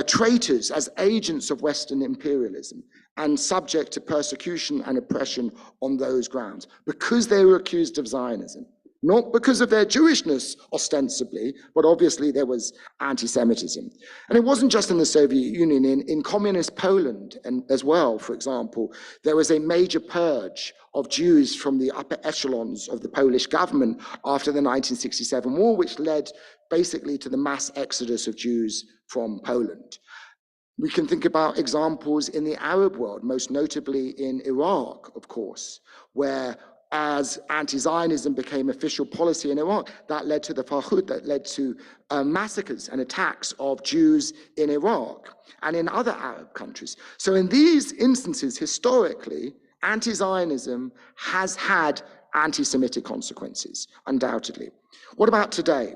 traitors, as agents of Western imperialism, and subject to persecution and oppression on those grounds, because they were accused of Zionism. Not because of their Jewishness, ostensibly, but obviously there was anti-Semitism. And it wasn't just in the Soviet Union, in communist Poland and as well, for example, there was a major purge of Jews from the upper echelons of the Polish government after the 1967 war, which led basically to the mass exodus of Jews from Poland. We can think about examples in the Arab world, most notably in Iraq, of course, where as anti-Zionism became official policy in Iraq, that led to the Farhud, that led to massacres and attacks of Jews in Iraq and in other Arab countries. So in these instances, historically, anti-Zionism has had anti-Semitic consequences, undoubtedly. What about today?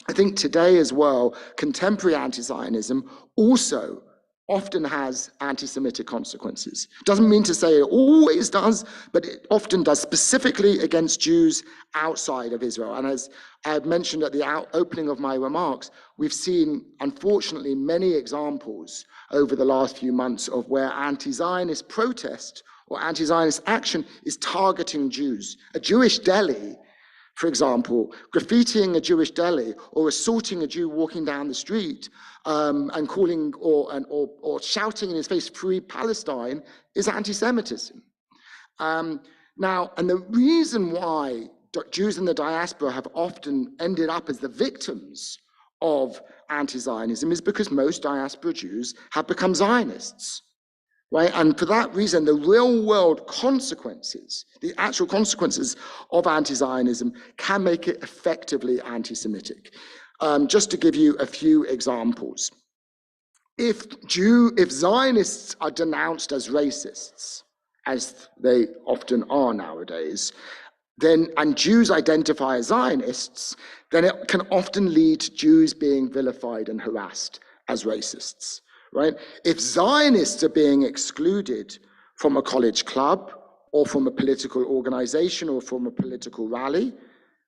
I think today as well, contemporary anti-Zionism also often has anti-Semitic consequences. Doesn't mean to say it always does, but it often does, specifically against Jews outside of Israel. And as I had mentioned at the opening of my remarks, we've seen, unfortunately, many examples over the last few months of where anti-Zionist protest or anti-Zionist action is targeting Jews. A Jewish deli, for example, graffitiing a Jewish deli or assaulting a Jew walking down the street and calling or shouting in his face, "Free Palestine," is anti-Semitism. Now, and the reason why Jews in the diaspora have often ended up as the victims of anti-Zionism is because most diaspora Jews have become Zionists. Right? And for that reason, the real world consequences, the actual consequences of anti-Zionism can make it effectively anti-Semitic. Just to give you a few examples. If Zionists are denounced as racists, as they often are nowadays, and Jews identify as Zionists, then it can often lead to Jews being vilified and harassed as racists. Right? If Zionists are being excluded from a college club or from a political organization or from a political rally,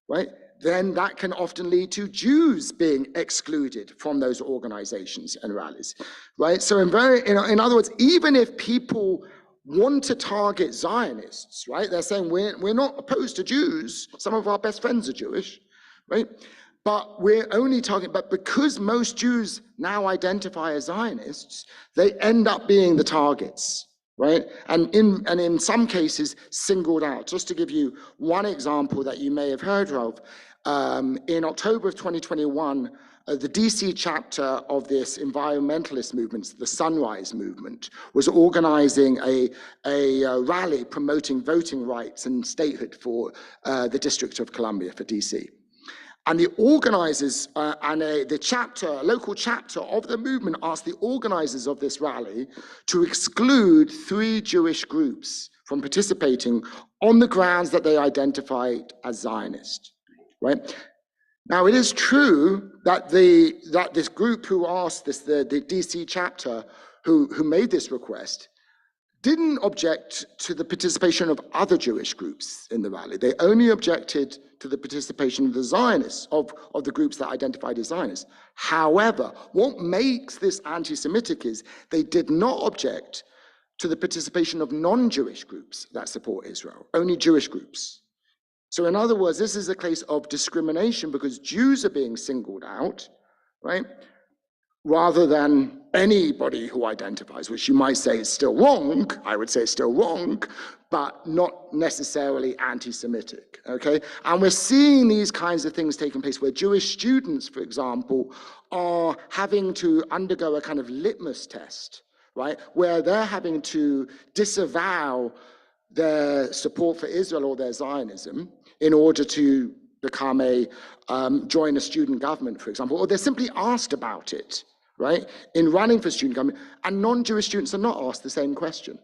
right, then that can often lead to Jews being excluded from those organizations and rallies, right? So in other words, even if people want to target Zionists, right, they're saying we're not opposed to Jews. Some of our best friends are Jewish, right? But we're only targeting, but because most Jews now identify as Zionists, they end up being the targets, right? And in some cases, singled out. Just to give you one example that you may have heard of, in October of 2021, the DC chapter of this environmentalist movement, the Sunrise Movement, was organizing a rally promoting voting rights and statehood for the District of Columbia, for DC. And the organizers and a local chapter of the movement asked the organizers of this rally to exclude 3 Jewish groups from participating on the grounds that they identified as Zionist, right? Now, it is true that this group who asked this, the DC chapter who made this request, didn't object to the participation of other Jewish groups in the rally. They only objected to the participation of the Zionists, of the groups that identified as Zionists. However, what makes this anti-Semitic is they did not object to the participation of non-Jewish groups that support Israel, only Jewish groups. So in other words, this is a case of discrimination because Jews are being singled out, right? Rather than anybody who identifies, which you might say is still wrong, I would say it's still wrong, but not necessarily anti-Semitic, okay? And we're seeing these kinds of things taking place where Jewish students, for example, are having to undergo a kind of litmus test, right? Where they're having to disavow their support for Israel or their Zionism in order to become join a student government, for example, or they're simply asked about it, right, in running for student government, and non-Jewish students are not asked the same question.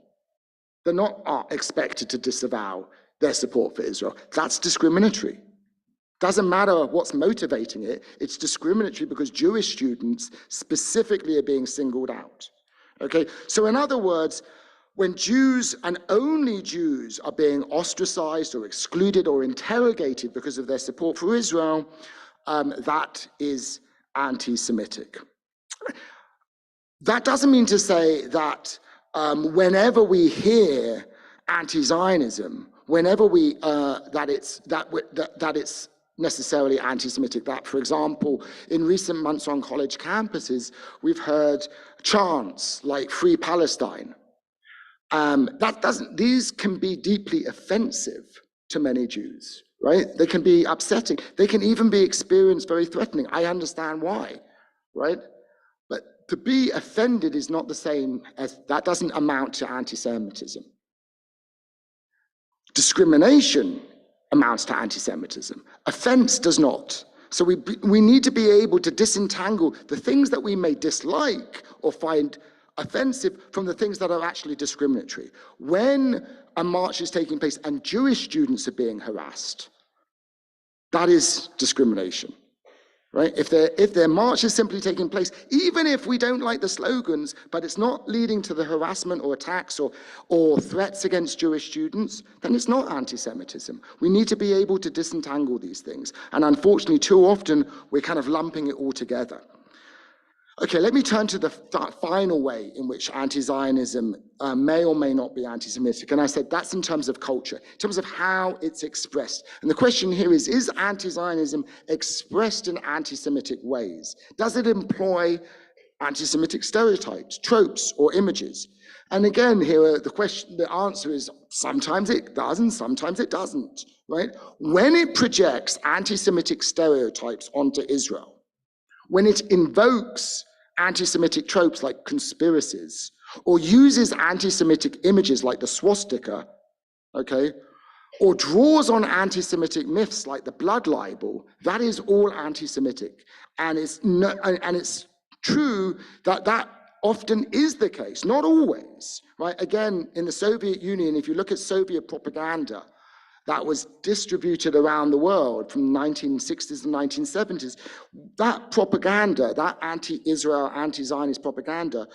They're not expected to disavow their support for Israel. That's discriminatory. Doesn't matter what's motivating it, it's discriminatory because Jewish students specifically are being singled out. Okay, so in other words, when Jews and only Jews are being ostracized or excluded or interrogated because of their support for Israel, that is anti-Semitic. That doesn't mean to say that whenever we hear anti-Zionism, whenever we that it's necessarily anti-Semitic. That, for example, in recent months on college campuses, we've heard chants like "Free Palestine." These can be deeply offensive to many Jews, right? They can be upsetting. They can even be experienced very threatening. I understand why, right? But to be offended is not the same as, that doesn't amount to anti-Semitism. Discrimination amounts to anti-Semitism. Offense does not. So we need to be able to disentangle the things that we may dislike or find offensive from the things that are actually discriminatory. When a march is taking place and Jewish students are being harassed, that is discrimination. Right? If their march is simply taking place, even if we don't like the slogans, but it's not leading to the harassment or attacks or threats against Jewish students, then it's not anti-Semitism. We need to be able to disentangle these things. And unfortunately, too often, we're kind of lumping it all together. Okay, let me turn to the final way in which anti-Zionism may or may not be anti-Semitic. And I said that's in terms of culture, in terms of how it's expressed. And the question here is anti-Zionism expressed in anti-Semitic ways? Does it employ anti-Semitic stereotypes, tropes, or images? And again, here the answer is sometimes it does and sometimes it doesn't, right? When it projects anti-Semitic stereotypes onto Israel, when it invokes anti-Semitic tropes like conspiracies, or uses anti-Semitic images like the swastika, okay, or draws on anti-Semitic myths like the blood libel, that is all anti-Semitic. And it's true that that often is the case, not always, right? Again, in the Soviet Union, if you look at Soviet propaganda, that was distributed around the world from the 1960s and 1970s. That propaganda, that anti-Israel, anti-Zionist propaganda,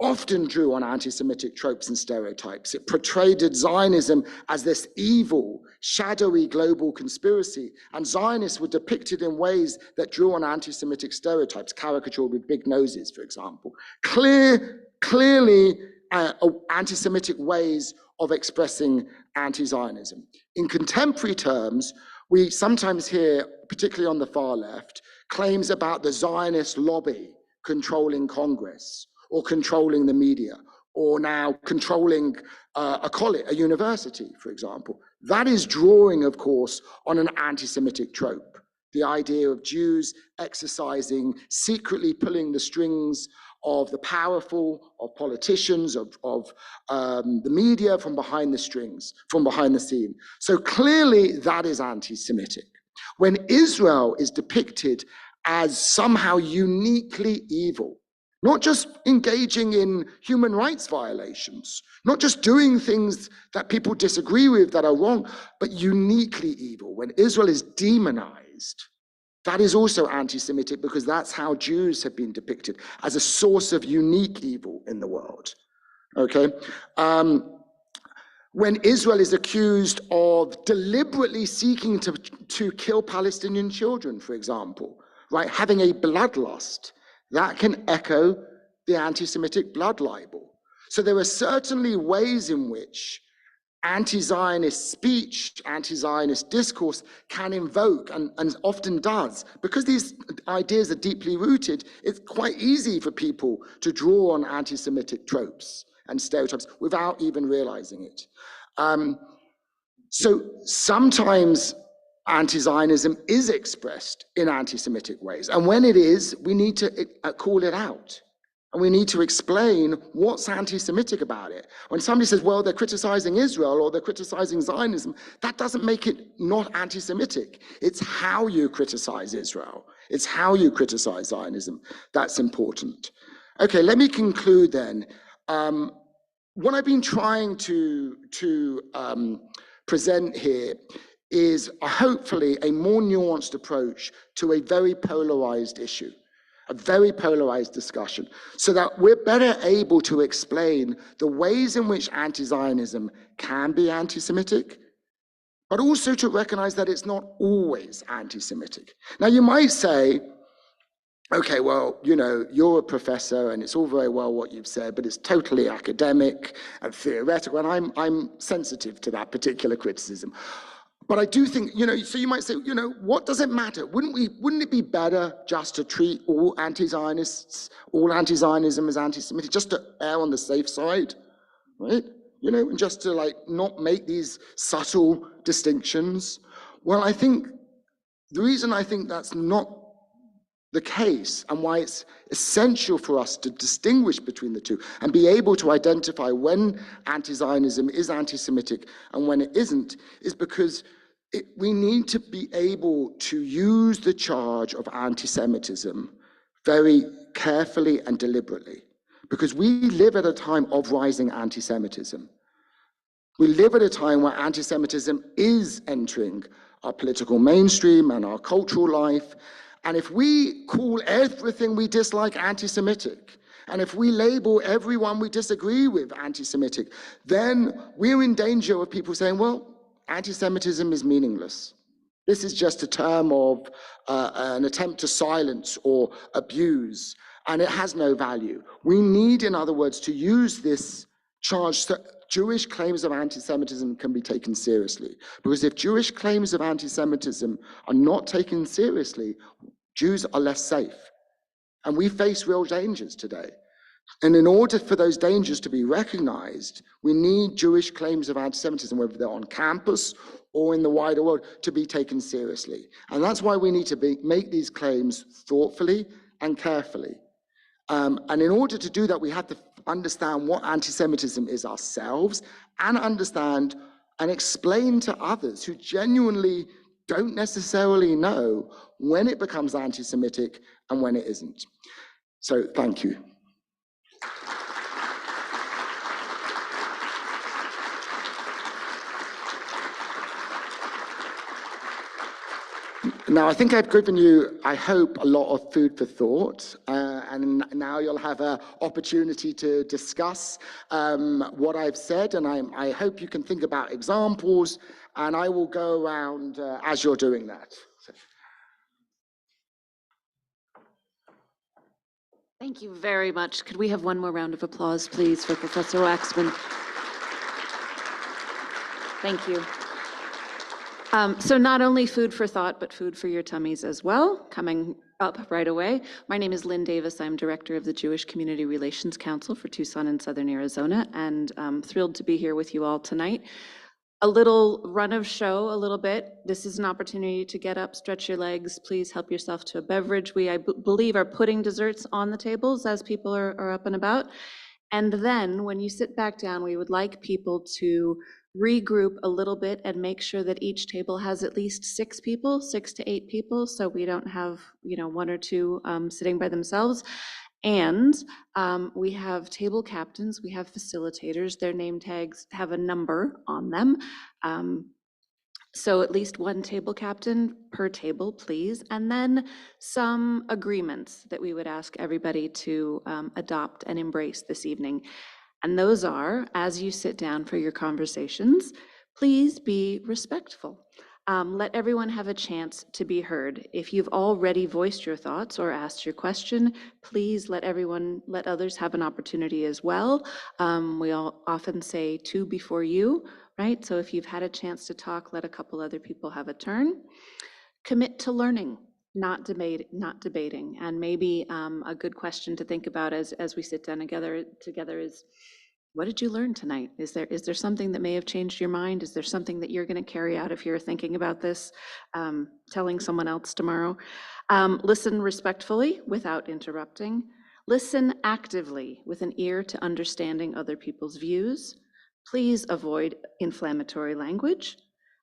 often drew on anti-Semitic tropes and stereotypes. It portrayed Zionism as this evil, shadowy global conspiracy, and Zionists were depicted in ways that drew on anti-Semitic stereotypes, caricatured with big noses, for example. Clearly anti-Semitic ways of expressing anti-Zionism. In contemporary terms, we sometimes hear, particularly on the far left, claims about the Zionist lobby controlling Congress, or controlling the media, or now controlling a college, a university, for example. That is drawing, of course, on an anti-Semitic trope. The idea of Jews exercising, secretly pulling the strings of the powerful, of politicians, of the media from behind the strings, from behind the scene. So clearly that is anti-Semitic. When Israel is depicted as somehow uniquely evil, not just engaging in human rights violations, not just doing things that people disagree with that are wrong, but uniquely evil. When Israel is demonized, that is also anti-Semitic because that's how Jews have been depicted, as a source of unique evil in the world, okay? When Israel is accused of deliberately seeking to kill Palestinian children, for example, right, having a bloodlust, that can echo the anti-Semitic blood libel. So there are certainly ways in which anti-Zionist speech, anti-Zionist discourse can invoke, and often does. Because these ideas are deeply rooted, it's quite easy for people to draw on anti-Semitic tropes and stereotypes without even realizing it. So sometimes anti-Zionism is expressed in anti-Semitic ways. And when it is, we need to call it out. And we need to explain what's anti-Semitic about it. When somebody says, well, they're criticizing Israel or they're criticizing Zionism, that doesn't make it not anti-Semitic. It's how you criticize Israel. It's how you criticize Zionism that's important. Okay, let me conclude then. What I've been trying to present here is hopefully a more nuanced approach to a very polarized issue, a very polarized discussion, so that we're better able to explain the ways in which anti-Zionism can be anti-Semitic, but also to recognize that it's not always anti-Semitic. Now, you might say, okay, well, you know, you're a professor and it's all very well what you've said, but it's totally academic and theoretical, and I'm sensitive to that particular criticism. But I do think, you know, so you might say, you know, what does it matter? Wouldn't it be better just to treat all anti-Zionists, all anti-Zionism as anti-Semitic, just to err on the safe side, right? You know, and just to like not make these subtle distinctions? Well, I think the reason I think that's not the case and why it's essential for us to distinguish between the two and be able to identify when anti-Zionism is anti-Semitic and when it isn't, is because we need to be able to use the charge of anti-Semitism very carefully and deliberately, because we live at a time of rising anti-Semitism. We live at a time where anti-Semitism is entering our political mainstream and our cultural life. And if we call everything we dislike anti-Semitic, and if we label everyone we disagree with anti-Semitic, then we're in danger of people saying, well, anti-Semitism is meaningless. This is just a term of an attempt to silence or abuse, and it has no value. We need, in other words, to use this charge so Jewish claims of anti-Semitism can be taken seriously. Because if Jewish claims of anti-Semitism are not taken seriously, Jews are less safe. And we face real dangers today. And in order for those dangers to be recognized, we need Jewish claims of anti-Semitism, whether they're on campus or in the wider world, to be taken seriously. And that's why we need to make these claims thoughtfully and carefully. And in order to do that, we have to understand what anti-Semitism is ourselves and understand and explain to others who genuinely don't necessarily know when it becomes anti-Semitic and when it isn't. So thank you. Now, I think I've given you, I hope, a lot of food for thought, and now you'll have an opportunity to discuss what I've said, and I hope you can think about examples, and I will go around as you're doing that. So. Thank you very much. Could we have one more round of applause, please, for Professor Waxman? Thank you. So not only food for thought, but food for your tummies as well, coming up right away. My name is Lynn Davis. I'm director of the Jewish Community Relations Council for Tucson and Southern Arizona, and I'm thrilled to be here with you all tonight. A little run of show, a little bit. This is an opportunity to get up, stretch your legs. Please help yourself to a beverage. We, I believe, are putting desserts on the tables as people are up and about. And then when you sit back down, we would like people to regroup a little bit and make sure that each table has at least 6 people, 6 to 8 people, so we don't have, you know, 1 or 2 sitting by themselves. And we have table captains, we have facilitators. Their name tags have a number on them. So at least 1 table captain per table, please. And then some agreements that we would ask everybody to adopt and embrace this evening. And those are, as you sit down for your conversations, please be respectful. Let everyone have a chance to be heard. If you've already voiced your thoughts or asked your question, please let others have an opportunity as well. We all often say 2 before you, right? So if you've had a chance to talk, let a couple other people have a turn. Commit to learning, not debating. And maybe a good question to think about as we sit down together is, what did you learn tonight? Is there something that may have changed your mind? Is there something that you're going to carry out if you're thinking about this, telling someone else tomorrow? Listen respectfully without interrupting. Listen actively with an ear to understanding other people's views. Please avoid inflammatory language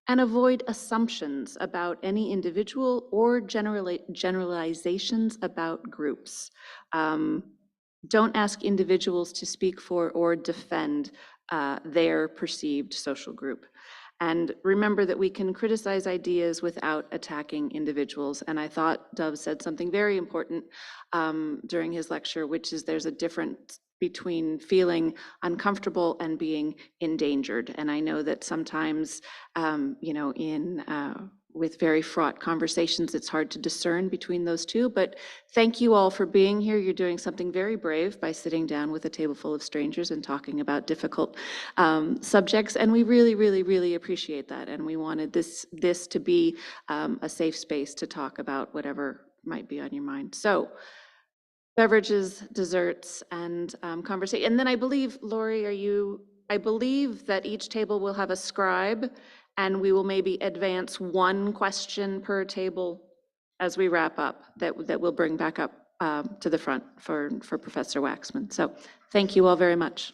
and avoid assumptions about any individual or generalizations about groups. Don't ask individuals to speak for or defend their perceived social group. And remember that we can criticize ideas without attacking individuals. And I thought Dov said something very important during his lecture, which is there's a difference between feeling uncomfortable and being endangered. And I know that sometimes, with very fraught conversations, it's hard to discern between those two. But thank you all for being here. You're doing something very brave by sitting down with a table full of strangers and talking about difficult subjects. And we really, really, really appreciate that. And we wanted this to be a safe space to talk about whatever might be on your mind. So beverages, desserts, and conversation. And then I believe, Lori, I believe that each table will have a scribe, and we will maybe advance one question per table as we wrap up that we'll bring back up to the front for Professor Waxman. So thank you all very much.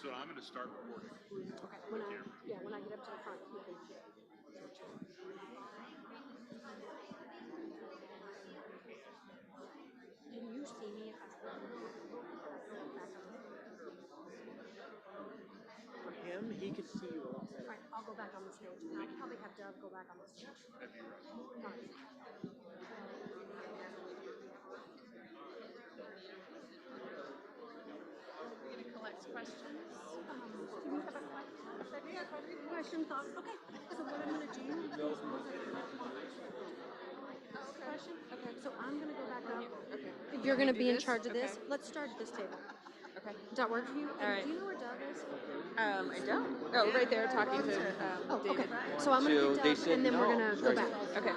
So I'm going to start recording. Okay, when I get up to the front, you can. Can you see me if I start? For him, he could see you a lot better. Right, I'll go back on the stage, and I'll probably have Dov go back on the stage. We're going to collect questions. Do we have a question, thoughts? Okay, so what I'm gonna do is we're gonna question. Okay, so I'm gonna go back up. Okay. If you're gonna Do be in this? charge of this, Okay. let's start at this table. Okay. Does that work for you? All right. Do you know where Dov is? I don't. Oh, right there, talking to Oh, okay. David. So I'm gonna So get they Dov, said and then we're no. gonna go Right. back. Okay.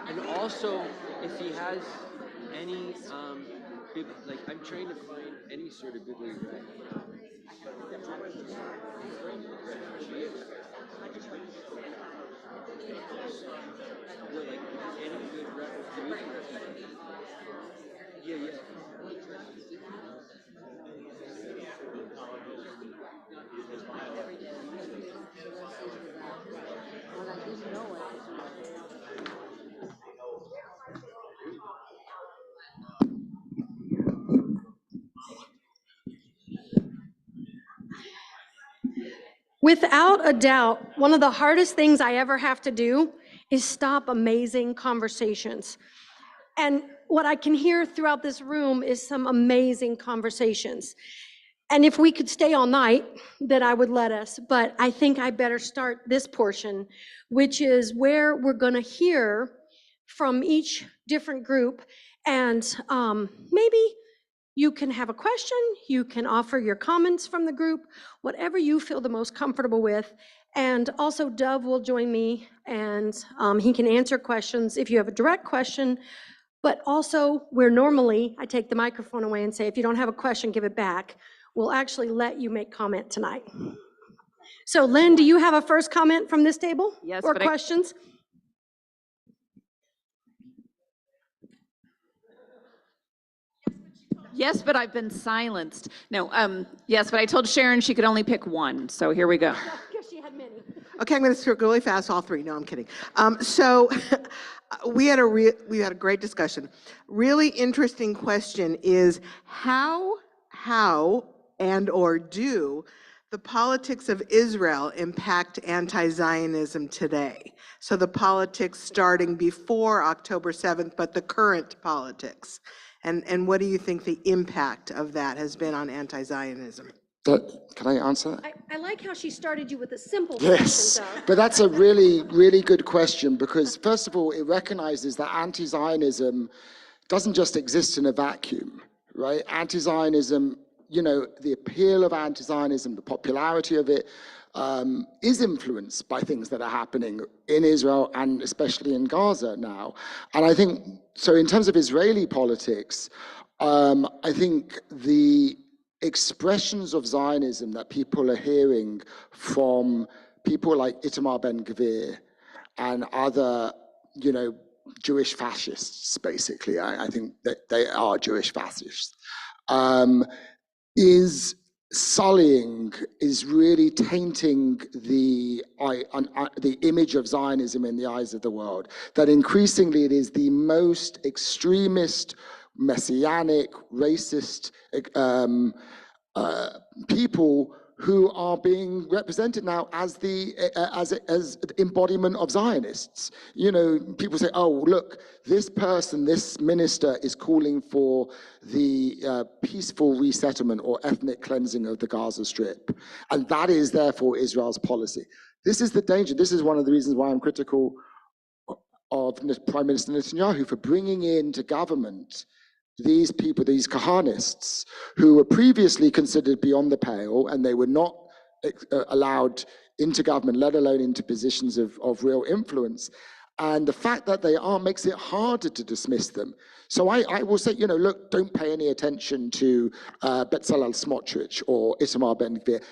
And also, if he has any, like, I'm trying to find any sort of bibliography. No, like, any good refutation. Yeah, yeah. Without a doubt, one of the hardest things I ever have to do is stop amazing conversations. And what I can hear throughout this room is some amazing conversations. And if we could stay all night, then I would let us. But I think I better start this portion, which is where we're going to hear from each different group. And maybe you can have a question, you can offer your comments from the group, whatever you feel the most comfortable with. And also Dov will join me, and he can answer questions if you have a direct question. But also, where normally I take the microphone away and say, if you don't have a question, give it back, we'll actually let you make comment tonight. So Lynn, do you have a first comment from this table? Yes, or but questions? Yes, but I've been silenced. No, yes, but I told Sharon she could only pick one, so here we go. Because she had many. Okay, I'm going to go really fast, all three. No, I'm kidding. So we had a great discussion. Really interesting question is how and or do the politics of Israel impact anti-Zionism today? So the politics starting before October 7th, but the current politics. And what do you think the impact of that has been on anti-Zionism? Can I answer that? I like how she started you with a simple Yes, question, Dov. but that's a really, really good question because, first of all, it recognizes that anti-Zionism doesn't just exist in a vacuum, right? Anti-Zionism, the appeal of anti-Zionism, the popularity of it, is influenced by things that are happening in Israel and especially in Gaza now. And I think, so in terms of Israeli politics, I think the expressions of Zionism that people are hearing from people like Itamar Ben-Gvir and other, Jewish fascists, basically, I think that they are Jewish fascists, is sullying, is really tainting the image of Zionism in the eyes of the world. That increasingly it is the most extremist, messianic, racist people who are being represented now as the embodiment of Zionists. People say, "Oh, look, this person, this minister, is calling for the peaceful resettlement or ethnic cleansing of the Gaza Strip, and that is therefore Israel's policy." This is the danger. This is one of the reasons why I'm critical of Prime Minister Netanyahu for bringing into government these people, these Kahanists, who were previously considered beyond the pale, and they were not allowed into government, let alone into positions of real influence. And the fact that they are makes it harder to dismiss them. So I will say, look, don't pay any attention to Bezalel Smotrich or Itamar Ben-Gvir.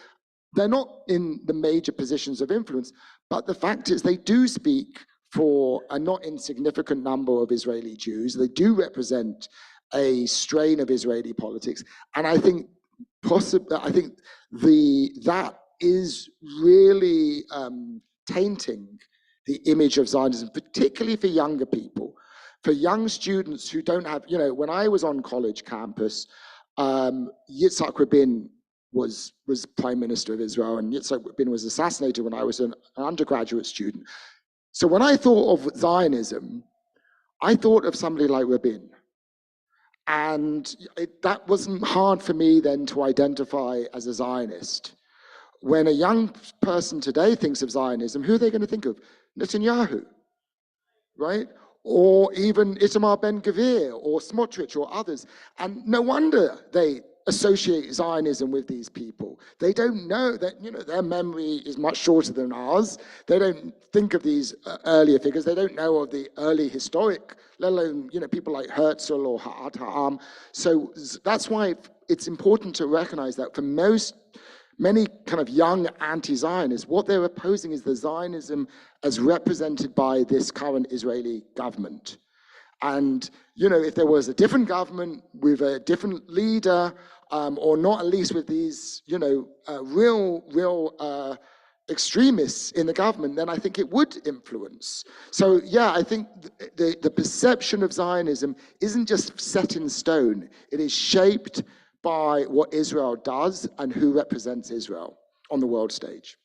They're not in the major positions of influence, but the fact is they do speak for a not insignificant number of Israeli Jews. They do represent a strain of Israeli politics. And I think I think that is really tainting the image of Zionism, particularly for younger people, for young students who don't have, when I was on college campus, Yitzhak Rabin was Prime Minister of Israel, and Yitzhak Rabin was assassinated when I was an undergraduate student. So when I thought of Zionism, I thought of somebody like Rabin. And that wasn't hard for me then to identify as a Zionist. When a young person today thinks of Zionism, who are they going to think of? Netanyahu, right? Or even Itamar Ben-Gvir or Smotrich or others. And no wonder they associate Zionism with these people. They don't know that, their memory is much shorter than ours. They don't think of these earlier figures. They don't know of the early historic, let alone, people like Herzl or Ha'at Ha'am. So that's why it's important to recognize that for many kind of young anti-Zionists, what they're opposing is the Zionism as represented by this current Israeli government. And, if there was a different government with a different leader, or not at least with these, real extremists in the government, then I think it would influence. So, yeah, I think the perception of Zionism isn't just set in stone. It is shaped by what Israel does and who represents Israel on the world stage.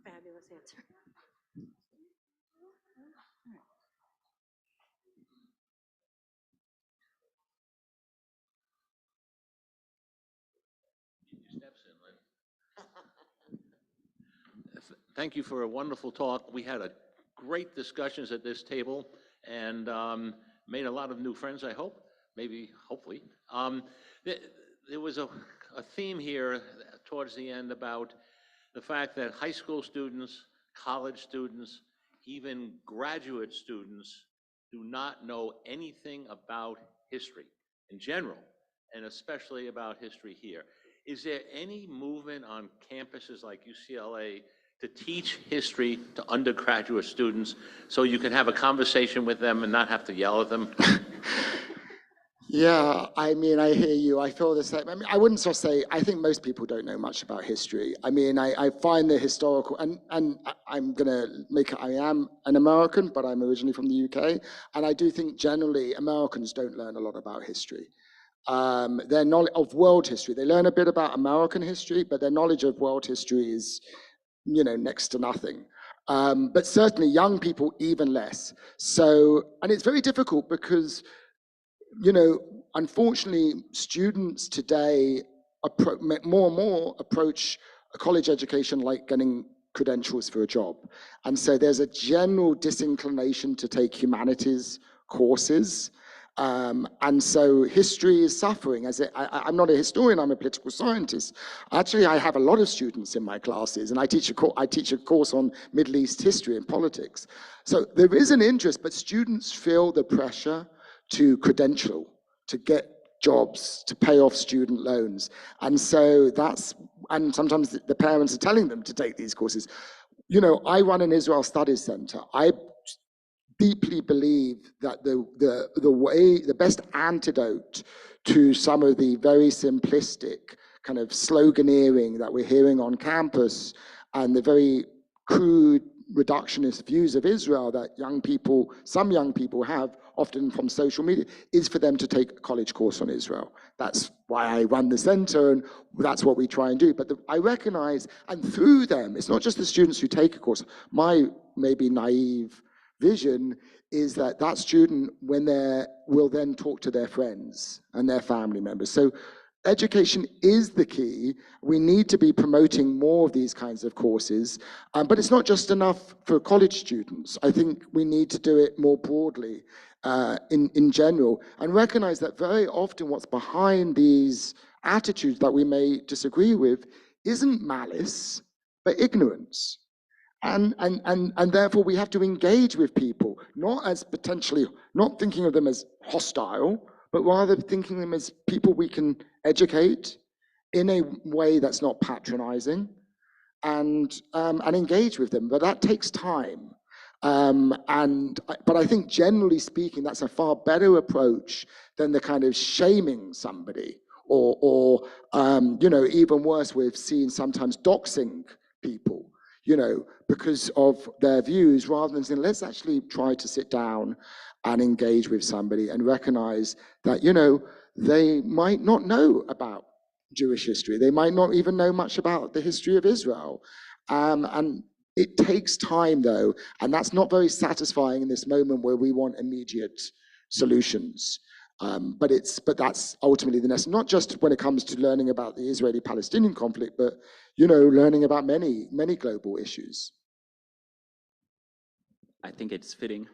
Fabulous answer. Thank you for a wonderful talk. We had great discussions at this table and made a lot of new friends, I hope, hopefully. There was a theme here towards the end about the fact that high school students, college students, even graduate students do not know anything about history in general, and especially about history here. Is there any movement on campuses like UCLA to teach history to undergraduate students so you can have a conversation with them and not have to yell at them? Yeah, I mean, I hear you. I feel the same. I mean, I wouldn't just say, I think most people don't know much about history. I mean, I find the historical, and I'm going to make it, I am an American, but I'm originally from the UK. And I do think generally Americans don't learn a lot about history. Their knowledge of world history, they learn a bit about American history, but their knowledge of world history is, next to nothing. But certainly young people, even less. So, and it's very difficult because unfortunately, students today more and more approach a college education like getting credentials for a job. And so there's a general disinclination to take humanities courses. And so history is suffering. I'm not a historian, I'm a political scientist. Actually, I have a lot of students in my classes, and I teach a course on Middle East history and politics. So there is an interest, but students feel the pressure to credential, to get jobs, to pay off student loans. And so and sometimes the parents are telling them to take these courses. I run an Israel Studies Center. I deeply believe that the best antidote to some of the very simplistic kind of sloganeering that we're hearing on campus and the very crude reductionist views of Israel that some young people have, often from social media, is for them to take a college course on Israel. That's why I run the center, and that's what we try and do. But I recognize, and through them, it's not just the students who take a course. My maybe naive vision is that student, will then talk to their friends and their family members. So education is the key. We need to be promoting more of these kinds of courses, but it's not just enough for college students. I think we need to do it more broadly in general, and recognize that very often what's behind these attitudes that we may disagree with isn't malice, but ignorance. And therefore we have to engage with people, not thinking of them as hostile, but rather thinking of them as people we can educate in a way that's not patronizing, and engage with them. But that takes time. But I think generally speaking, that's a far better approach than the kind of shaming somebody even worse, we've seen sometimes doxing people, because of their views, rather than saying, let's actually try to sit down and engage with somebody and recognize that, they might not know about Jewish history. They might not even know much about the history of Israel. And it takes time, though, and that's not very satisfying in this moment where we want immediate solutions. But that's ultimately the necessary, not just when it comes to learning about the Israeli-Palestinian conflict, but learning about many global issues. I think it's fitting.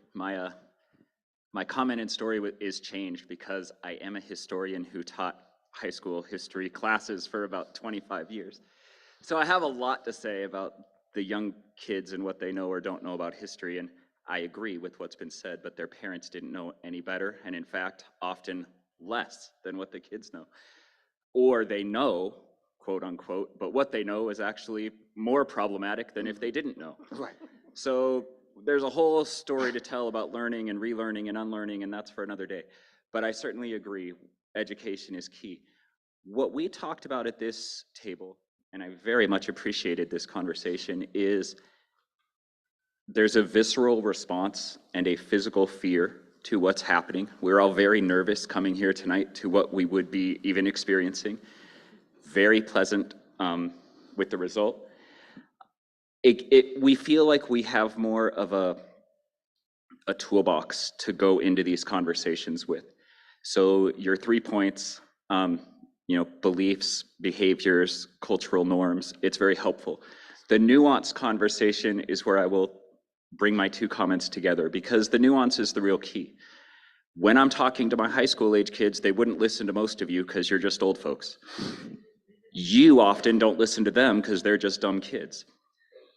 My comment and story is changed because I am a historian who taught high school history classes for about 25 years. So I have a lot to say about the young kids and what they know or don't know about history, and I agree with what's been said, but their parents didn't know any better, and in fact, often less than what the kids know. Or they know, quote unquote, but what they know is actually more problematic than if they didn't know. Right. So there's a whole story to tell about learning and relearning and unlearning, and that's for another day. But I certainly agree, education is key. What we talked about at this table, and I very much appreciated this conversation, is there's a visceral response and a physical fear to what's happening. We're all very nervous coming here tonight to what we would be even experiencing. Very pleasant with the result. We feel like we have more of a toolbox to go into these conversations with. So your 3 points, beliefs, behaviors, cultural norms, it's very helpful. The nuanced conversation is where I will bring my 2 comments together, because the nuance is the real key. When I'm talking to my high school age kids, they wouldn't listen to most of you because you're just old folks. You often don't listen to them because they're just dumb kids.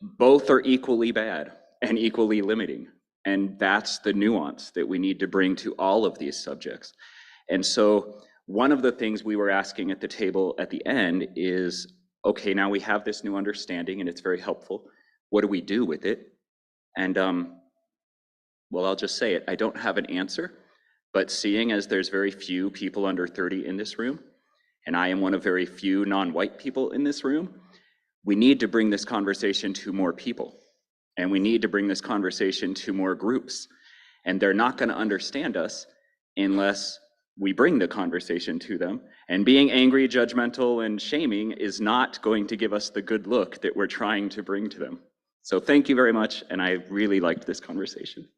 Both are equally bad and equally limiting. And that's the nuance that we need to bring to all of these subjects. And so one of the things we were asking at the table at the end is, okay, now we have this new understanding and it's very helpful. What do we do with it? And well, I'll just say it. I don't have an answer, but seeing as there's very few people under 30 in this room, and I am one of very few non-white people in this room, we need to bring this conversation to more people. And we need to bring this conversation to more groups. And they're not going to understand us unless we bring the conversation to them. And being angry, judgmental, and shaming is not going to give us the good look that we're trying to bring to them. So thank you very much, and I really liked this conversation.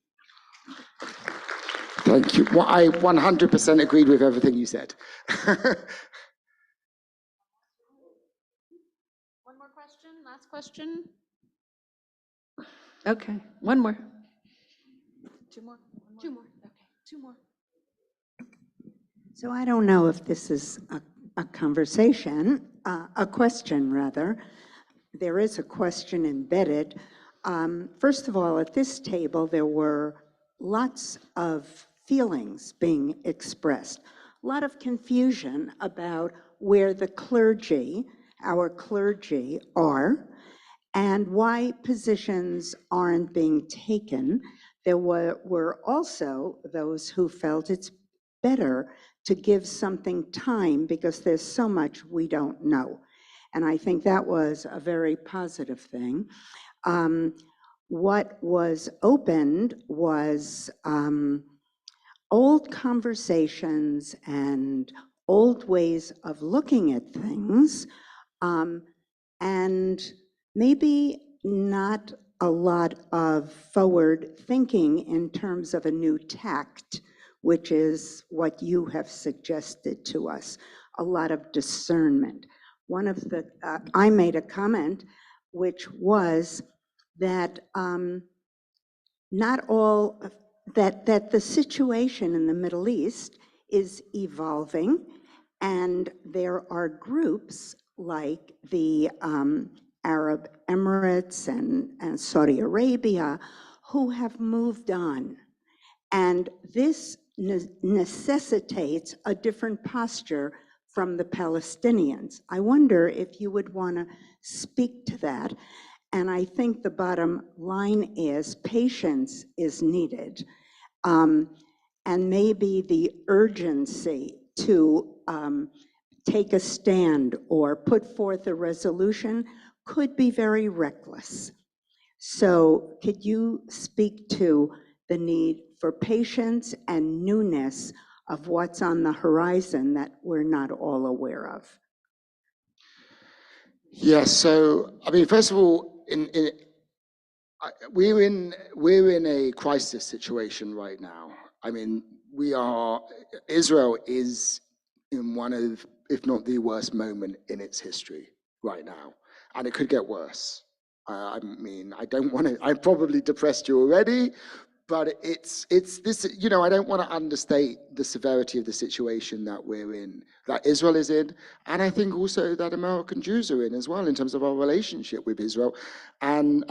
Thank you. Well, I 100% agreed with everything you said. One more question, last question? Okay, one more. Two more? Two more. Okay, 2 more. So I don't know if this is a conversation, a question rather. There is a question embedded. First of all, at this table, there were lots of feelings being expressed, a lot of confusion about where the clergy, our clergy, are, and why positions aren't being taken. There were also those who felt it's better to give something time because there's so much we don't know. And I think that was a very positive thing. What was opened was old conversations and old ways of looking at things, and maybe not a lot of forward thinking in terms of a new tact, which is what you have suggested to us, a lot of discernment. One of the, I made a comment, which was that not all, that the situation in the Middle East is evolving, and there are groups like the Arab Emirates and Saudi Arabia who have moved on. And this necessitates a different posture from the Palestinians. I wonder if you would want to speak to that. And I think the bottom line is patience is needed. And maybe the urgency to take a stand or put forth a resolution could be very reckless. So could you speak to the need for patience and newness of what's on the horizon that we're not all aware of? Yeah, so, I mean, first of all, we're in a crisis situation right now. I mean, Israel is in one of, if not the worst moment in its history right now, and it could get worse. I mean, I don't want to, I'm probably depressed you already, but it's this, you know, I don't want to understate the severity of the situation that we're in, that Israel is in, and I think also that American Jews are in as well, in terms of our relationship with Israel, and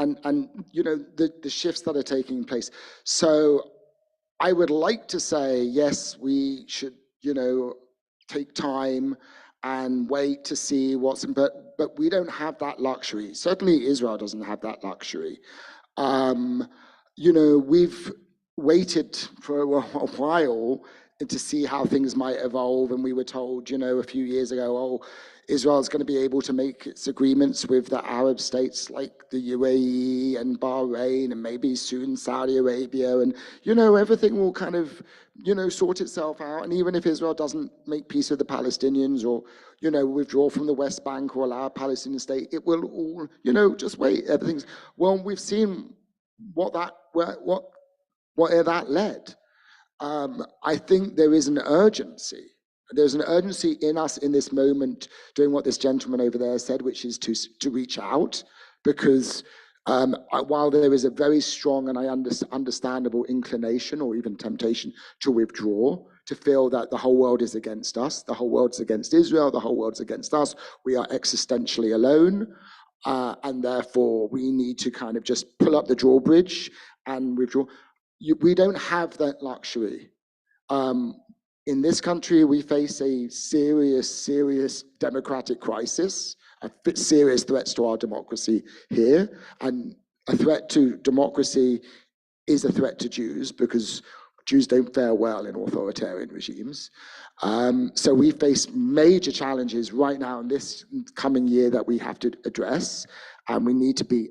you know, the shifts that are taking place. So I would like to say, yes, we should, you know, take time and wait to see what's, but we don't have that luxury. Certainly Israel doesn't have that luxury. You know, we've waited for a while to see how things might evolve, and we were told, you know, a few years ago, oh, Israel's going to be able to make its agreements with the Arab states like the UAE and Bahrain and maybe soon Saudi Arabia, and, you know, everything will kind of, you know, sort itself out. And even if Israel doesn't make peace with the Palestinians, or, you know, withdraw from the West Bank or allow a Palestinian state, it will all, you know, just wait. Everything's, well, we've seen what that led. I think there is an urgency. There's an urgency in us in this moment, doing what this gentleman over there said, which is to reach out, because while there is a very strong and understandable inclination or even temptation to withdraw, to feel that the whole world is against us, the whole world's against Israel, the whole world's against us, we are existentially alone, and therefore we need to kind of just pull up the drawbridge and withdraw. We don't have that luxury. In this country, we face a serious democratic crisis, serious threats to our democracy here, and a threat to democracy is a threat to Jews, because Jews don't fare well in authoritarian regimes. So we face major challenges right now in this coming year that we have to address, and we need to be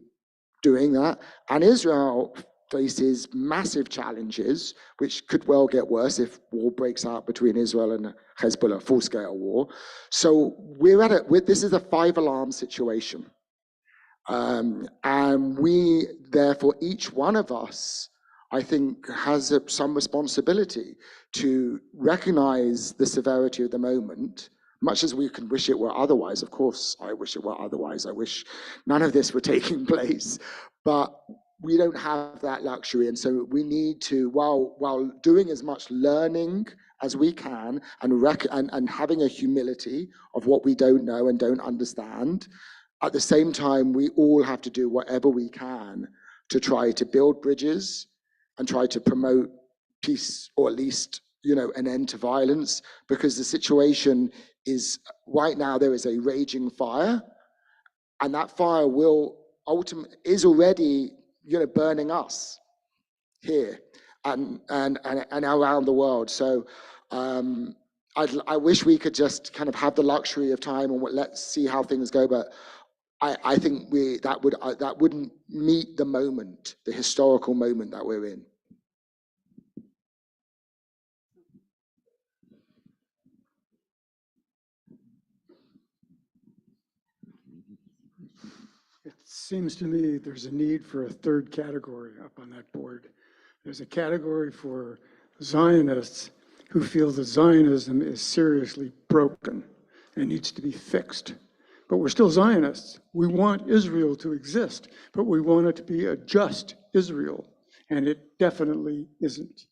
doing that. And Israel faces massive challenges, which could well get worse if war breaks out between Israel and Hezbollah, full-scale war. So this is a five-alarm situation. And we, therefore, each one of us, I think, has some responsibility to recognize the severity of the moment, much as we can wish it were otherwise. Of course, I wish it were otherwise. I wish none of this were taking place, but we don't have that luxury. And so we need to, while doing as much learning as we can, and having a humility of what we don't know and don't understand, at the same time, we all have to do whatever we can to try to build bridges and try to promote peace, or at least, you know, an end to violence, because the situation is, right now there is a raging fire, and that fire is already, you know, burning us here and around the world. So I wish we could just kind of have the luxury of time and let's see how things go, but I think that wouldn't meet the moment, the historical moment that we're in. It seems to me there's a need for a third category up on that board. There's a category for Zionists who feel that Zionism is seriously broken and needs to be fixed. But we're still Zionists. We want Israel to exist, but we want it to be a just Israel, and it definitely isn't.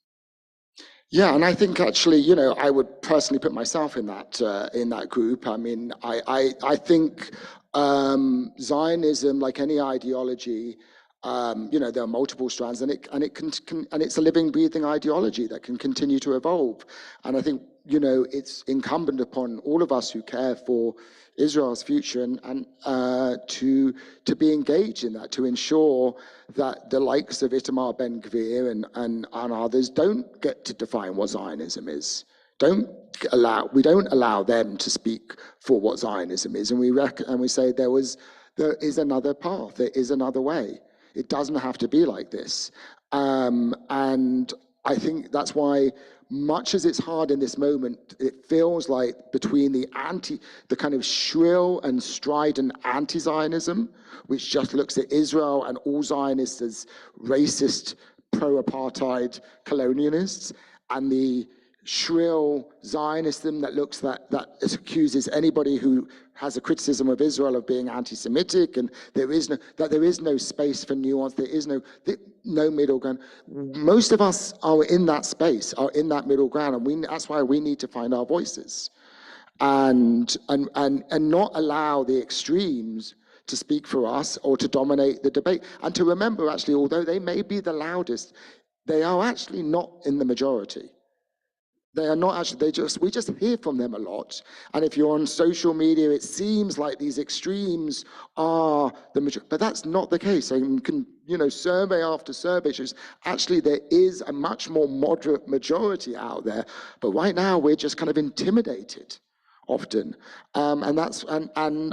Yeah, and I think actually, you know, I would personally put myself in that group. I mean, I think Zionism, like any ideology, you know, there are multiple strands, and it's a living, breathing ideology that can continue to evolve. And I think, you know, it's incumbent upon all of us who care for Israel's future and to be engaged in that, to ensure that the likes of Itamar Ben-Gvir and others don't get to define what Zionism is. we don't allow them to speak for what Zionism is, and we say there is another path, there is another way. It doesn't have to be like this. And I think that's why, much as it's hard in this moment, it feels like between the kind of shrill and strident anti-Zionism, which just looks at Israel and all Zionists as racist, pro-apartheid colonialists, and the shrill Zionism that accuses anybody who has a criticism of Israel of being anti-Semitic, and there is no space for nuance. There is no middle ground. Most of us are in that space, are in that middle ground, and that's why we need to find our voices, and not allow the extremes to speak for us or to dominate the debate, and to remember, actually, although they may be the loudest, they are actually not in the majority. They are not actually, we just hear from them a lot. And if you're on social media, it seems like these extremes are the majority, but that's not the case. And survey after survey shows actually there is a much more moderate majority out there. But right now we're just kind of intimidated often. And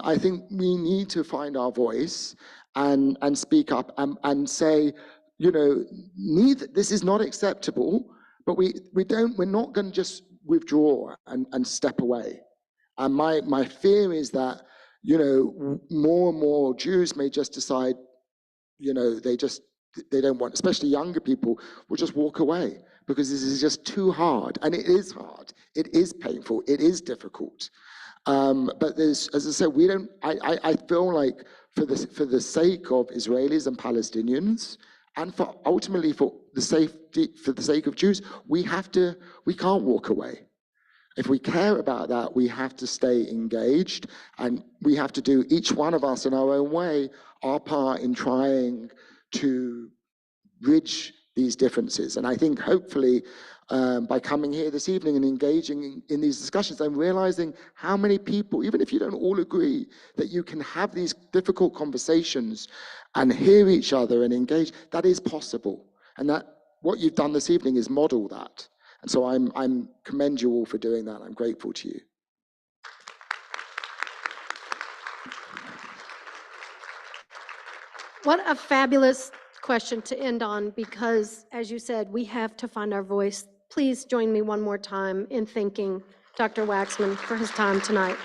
I think we need to find our voice and speak up and say, this is not acceptable. But we're not going to just withdraw and step away. And my fear is that, more and more Jews may just decide, they don't want, especially younger people, will just walk away because this is just too hard. And it is hard. It is painful. It is difficult. But as I said, I feel like for the sake of Israelis and Palestinians, and ultimately for the sake of Jews, we can't walk away. If we care about that, we have to stay engaged, and we have to do, each one of us in our own way, our part in trying to bridge these differences. And I think hopefully by coming here this evening and engaging in these discussions, I'm realizing how many people, even if you don't all agree, that you can have these difficult conversations and hear each other and engage. That is possible. And that what you've done this evening is model that. And so I'm commend you all for doing that. I'm grateful to you. What a fabulous question to end on, because as you said, we have to find our voice. Please join me one more time in thanking Dr. Waxman for his time tonight.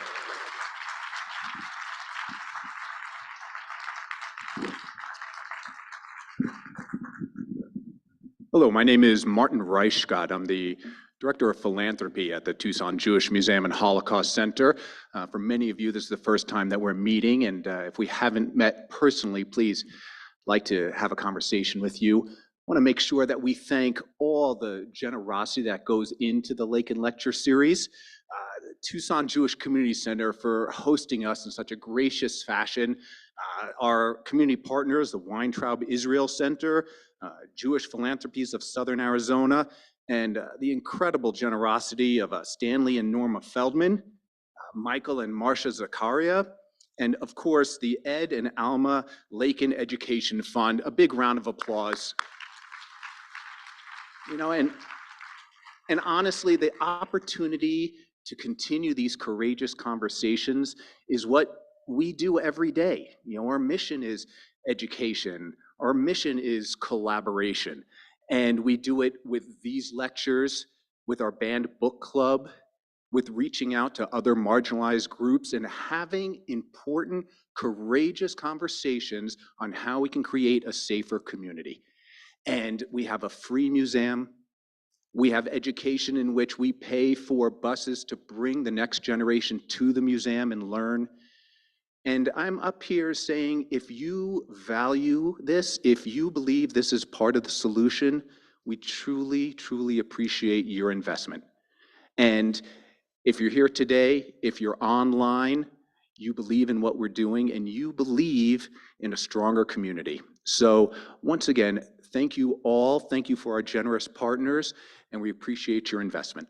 Hello, my name is Martin Reichgott. I'm the Director of Philanthropy at the Tucson Jewish Museum and Holocaust Center. For many of you, this is the first time that we're meeting, and if we haven't met personally, please like to have a conversation with you. I want to make sure that we thank all the generosity that goes into the Lakin Lecture Series. The Tucson Jewish Community Center for hosting us in such a gracious fashion. Our community partners, the Weintraub Israel Center, Jewish Philanthropies of Southern Arizona, and the incredible generosity of Stanley and Norma Feldman, Michael and Marcia Zakaria, and of course the Ed and Alma Lakin Education Fund. A big round of applause. And honestly, the opportunity to continue these courageous conversations is what we do every day. Our mission is education. Our mission is collaboration. And we do it with these lectures, with our band book club, with reaching out to other marginalized groups and having important, courageous conversations on how we can create a safer community. And we have a free museum. We have education in which we pay for buses to bring the next generation to the museum and learn. And I'm up here saying, if you value this, if you believe this is part of the solution, we truly, truly appreciate your investment. And if you're here today, if you're online, you believe in what we're doing and you believe in a stronger community. So once again, thank you all. Thank you for our generous partners, and we appreciate your investment.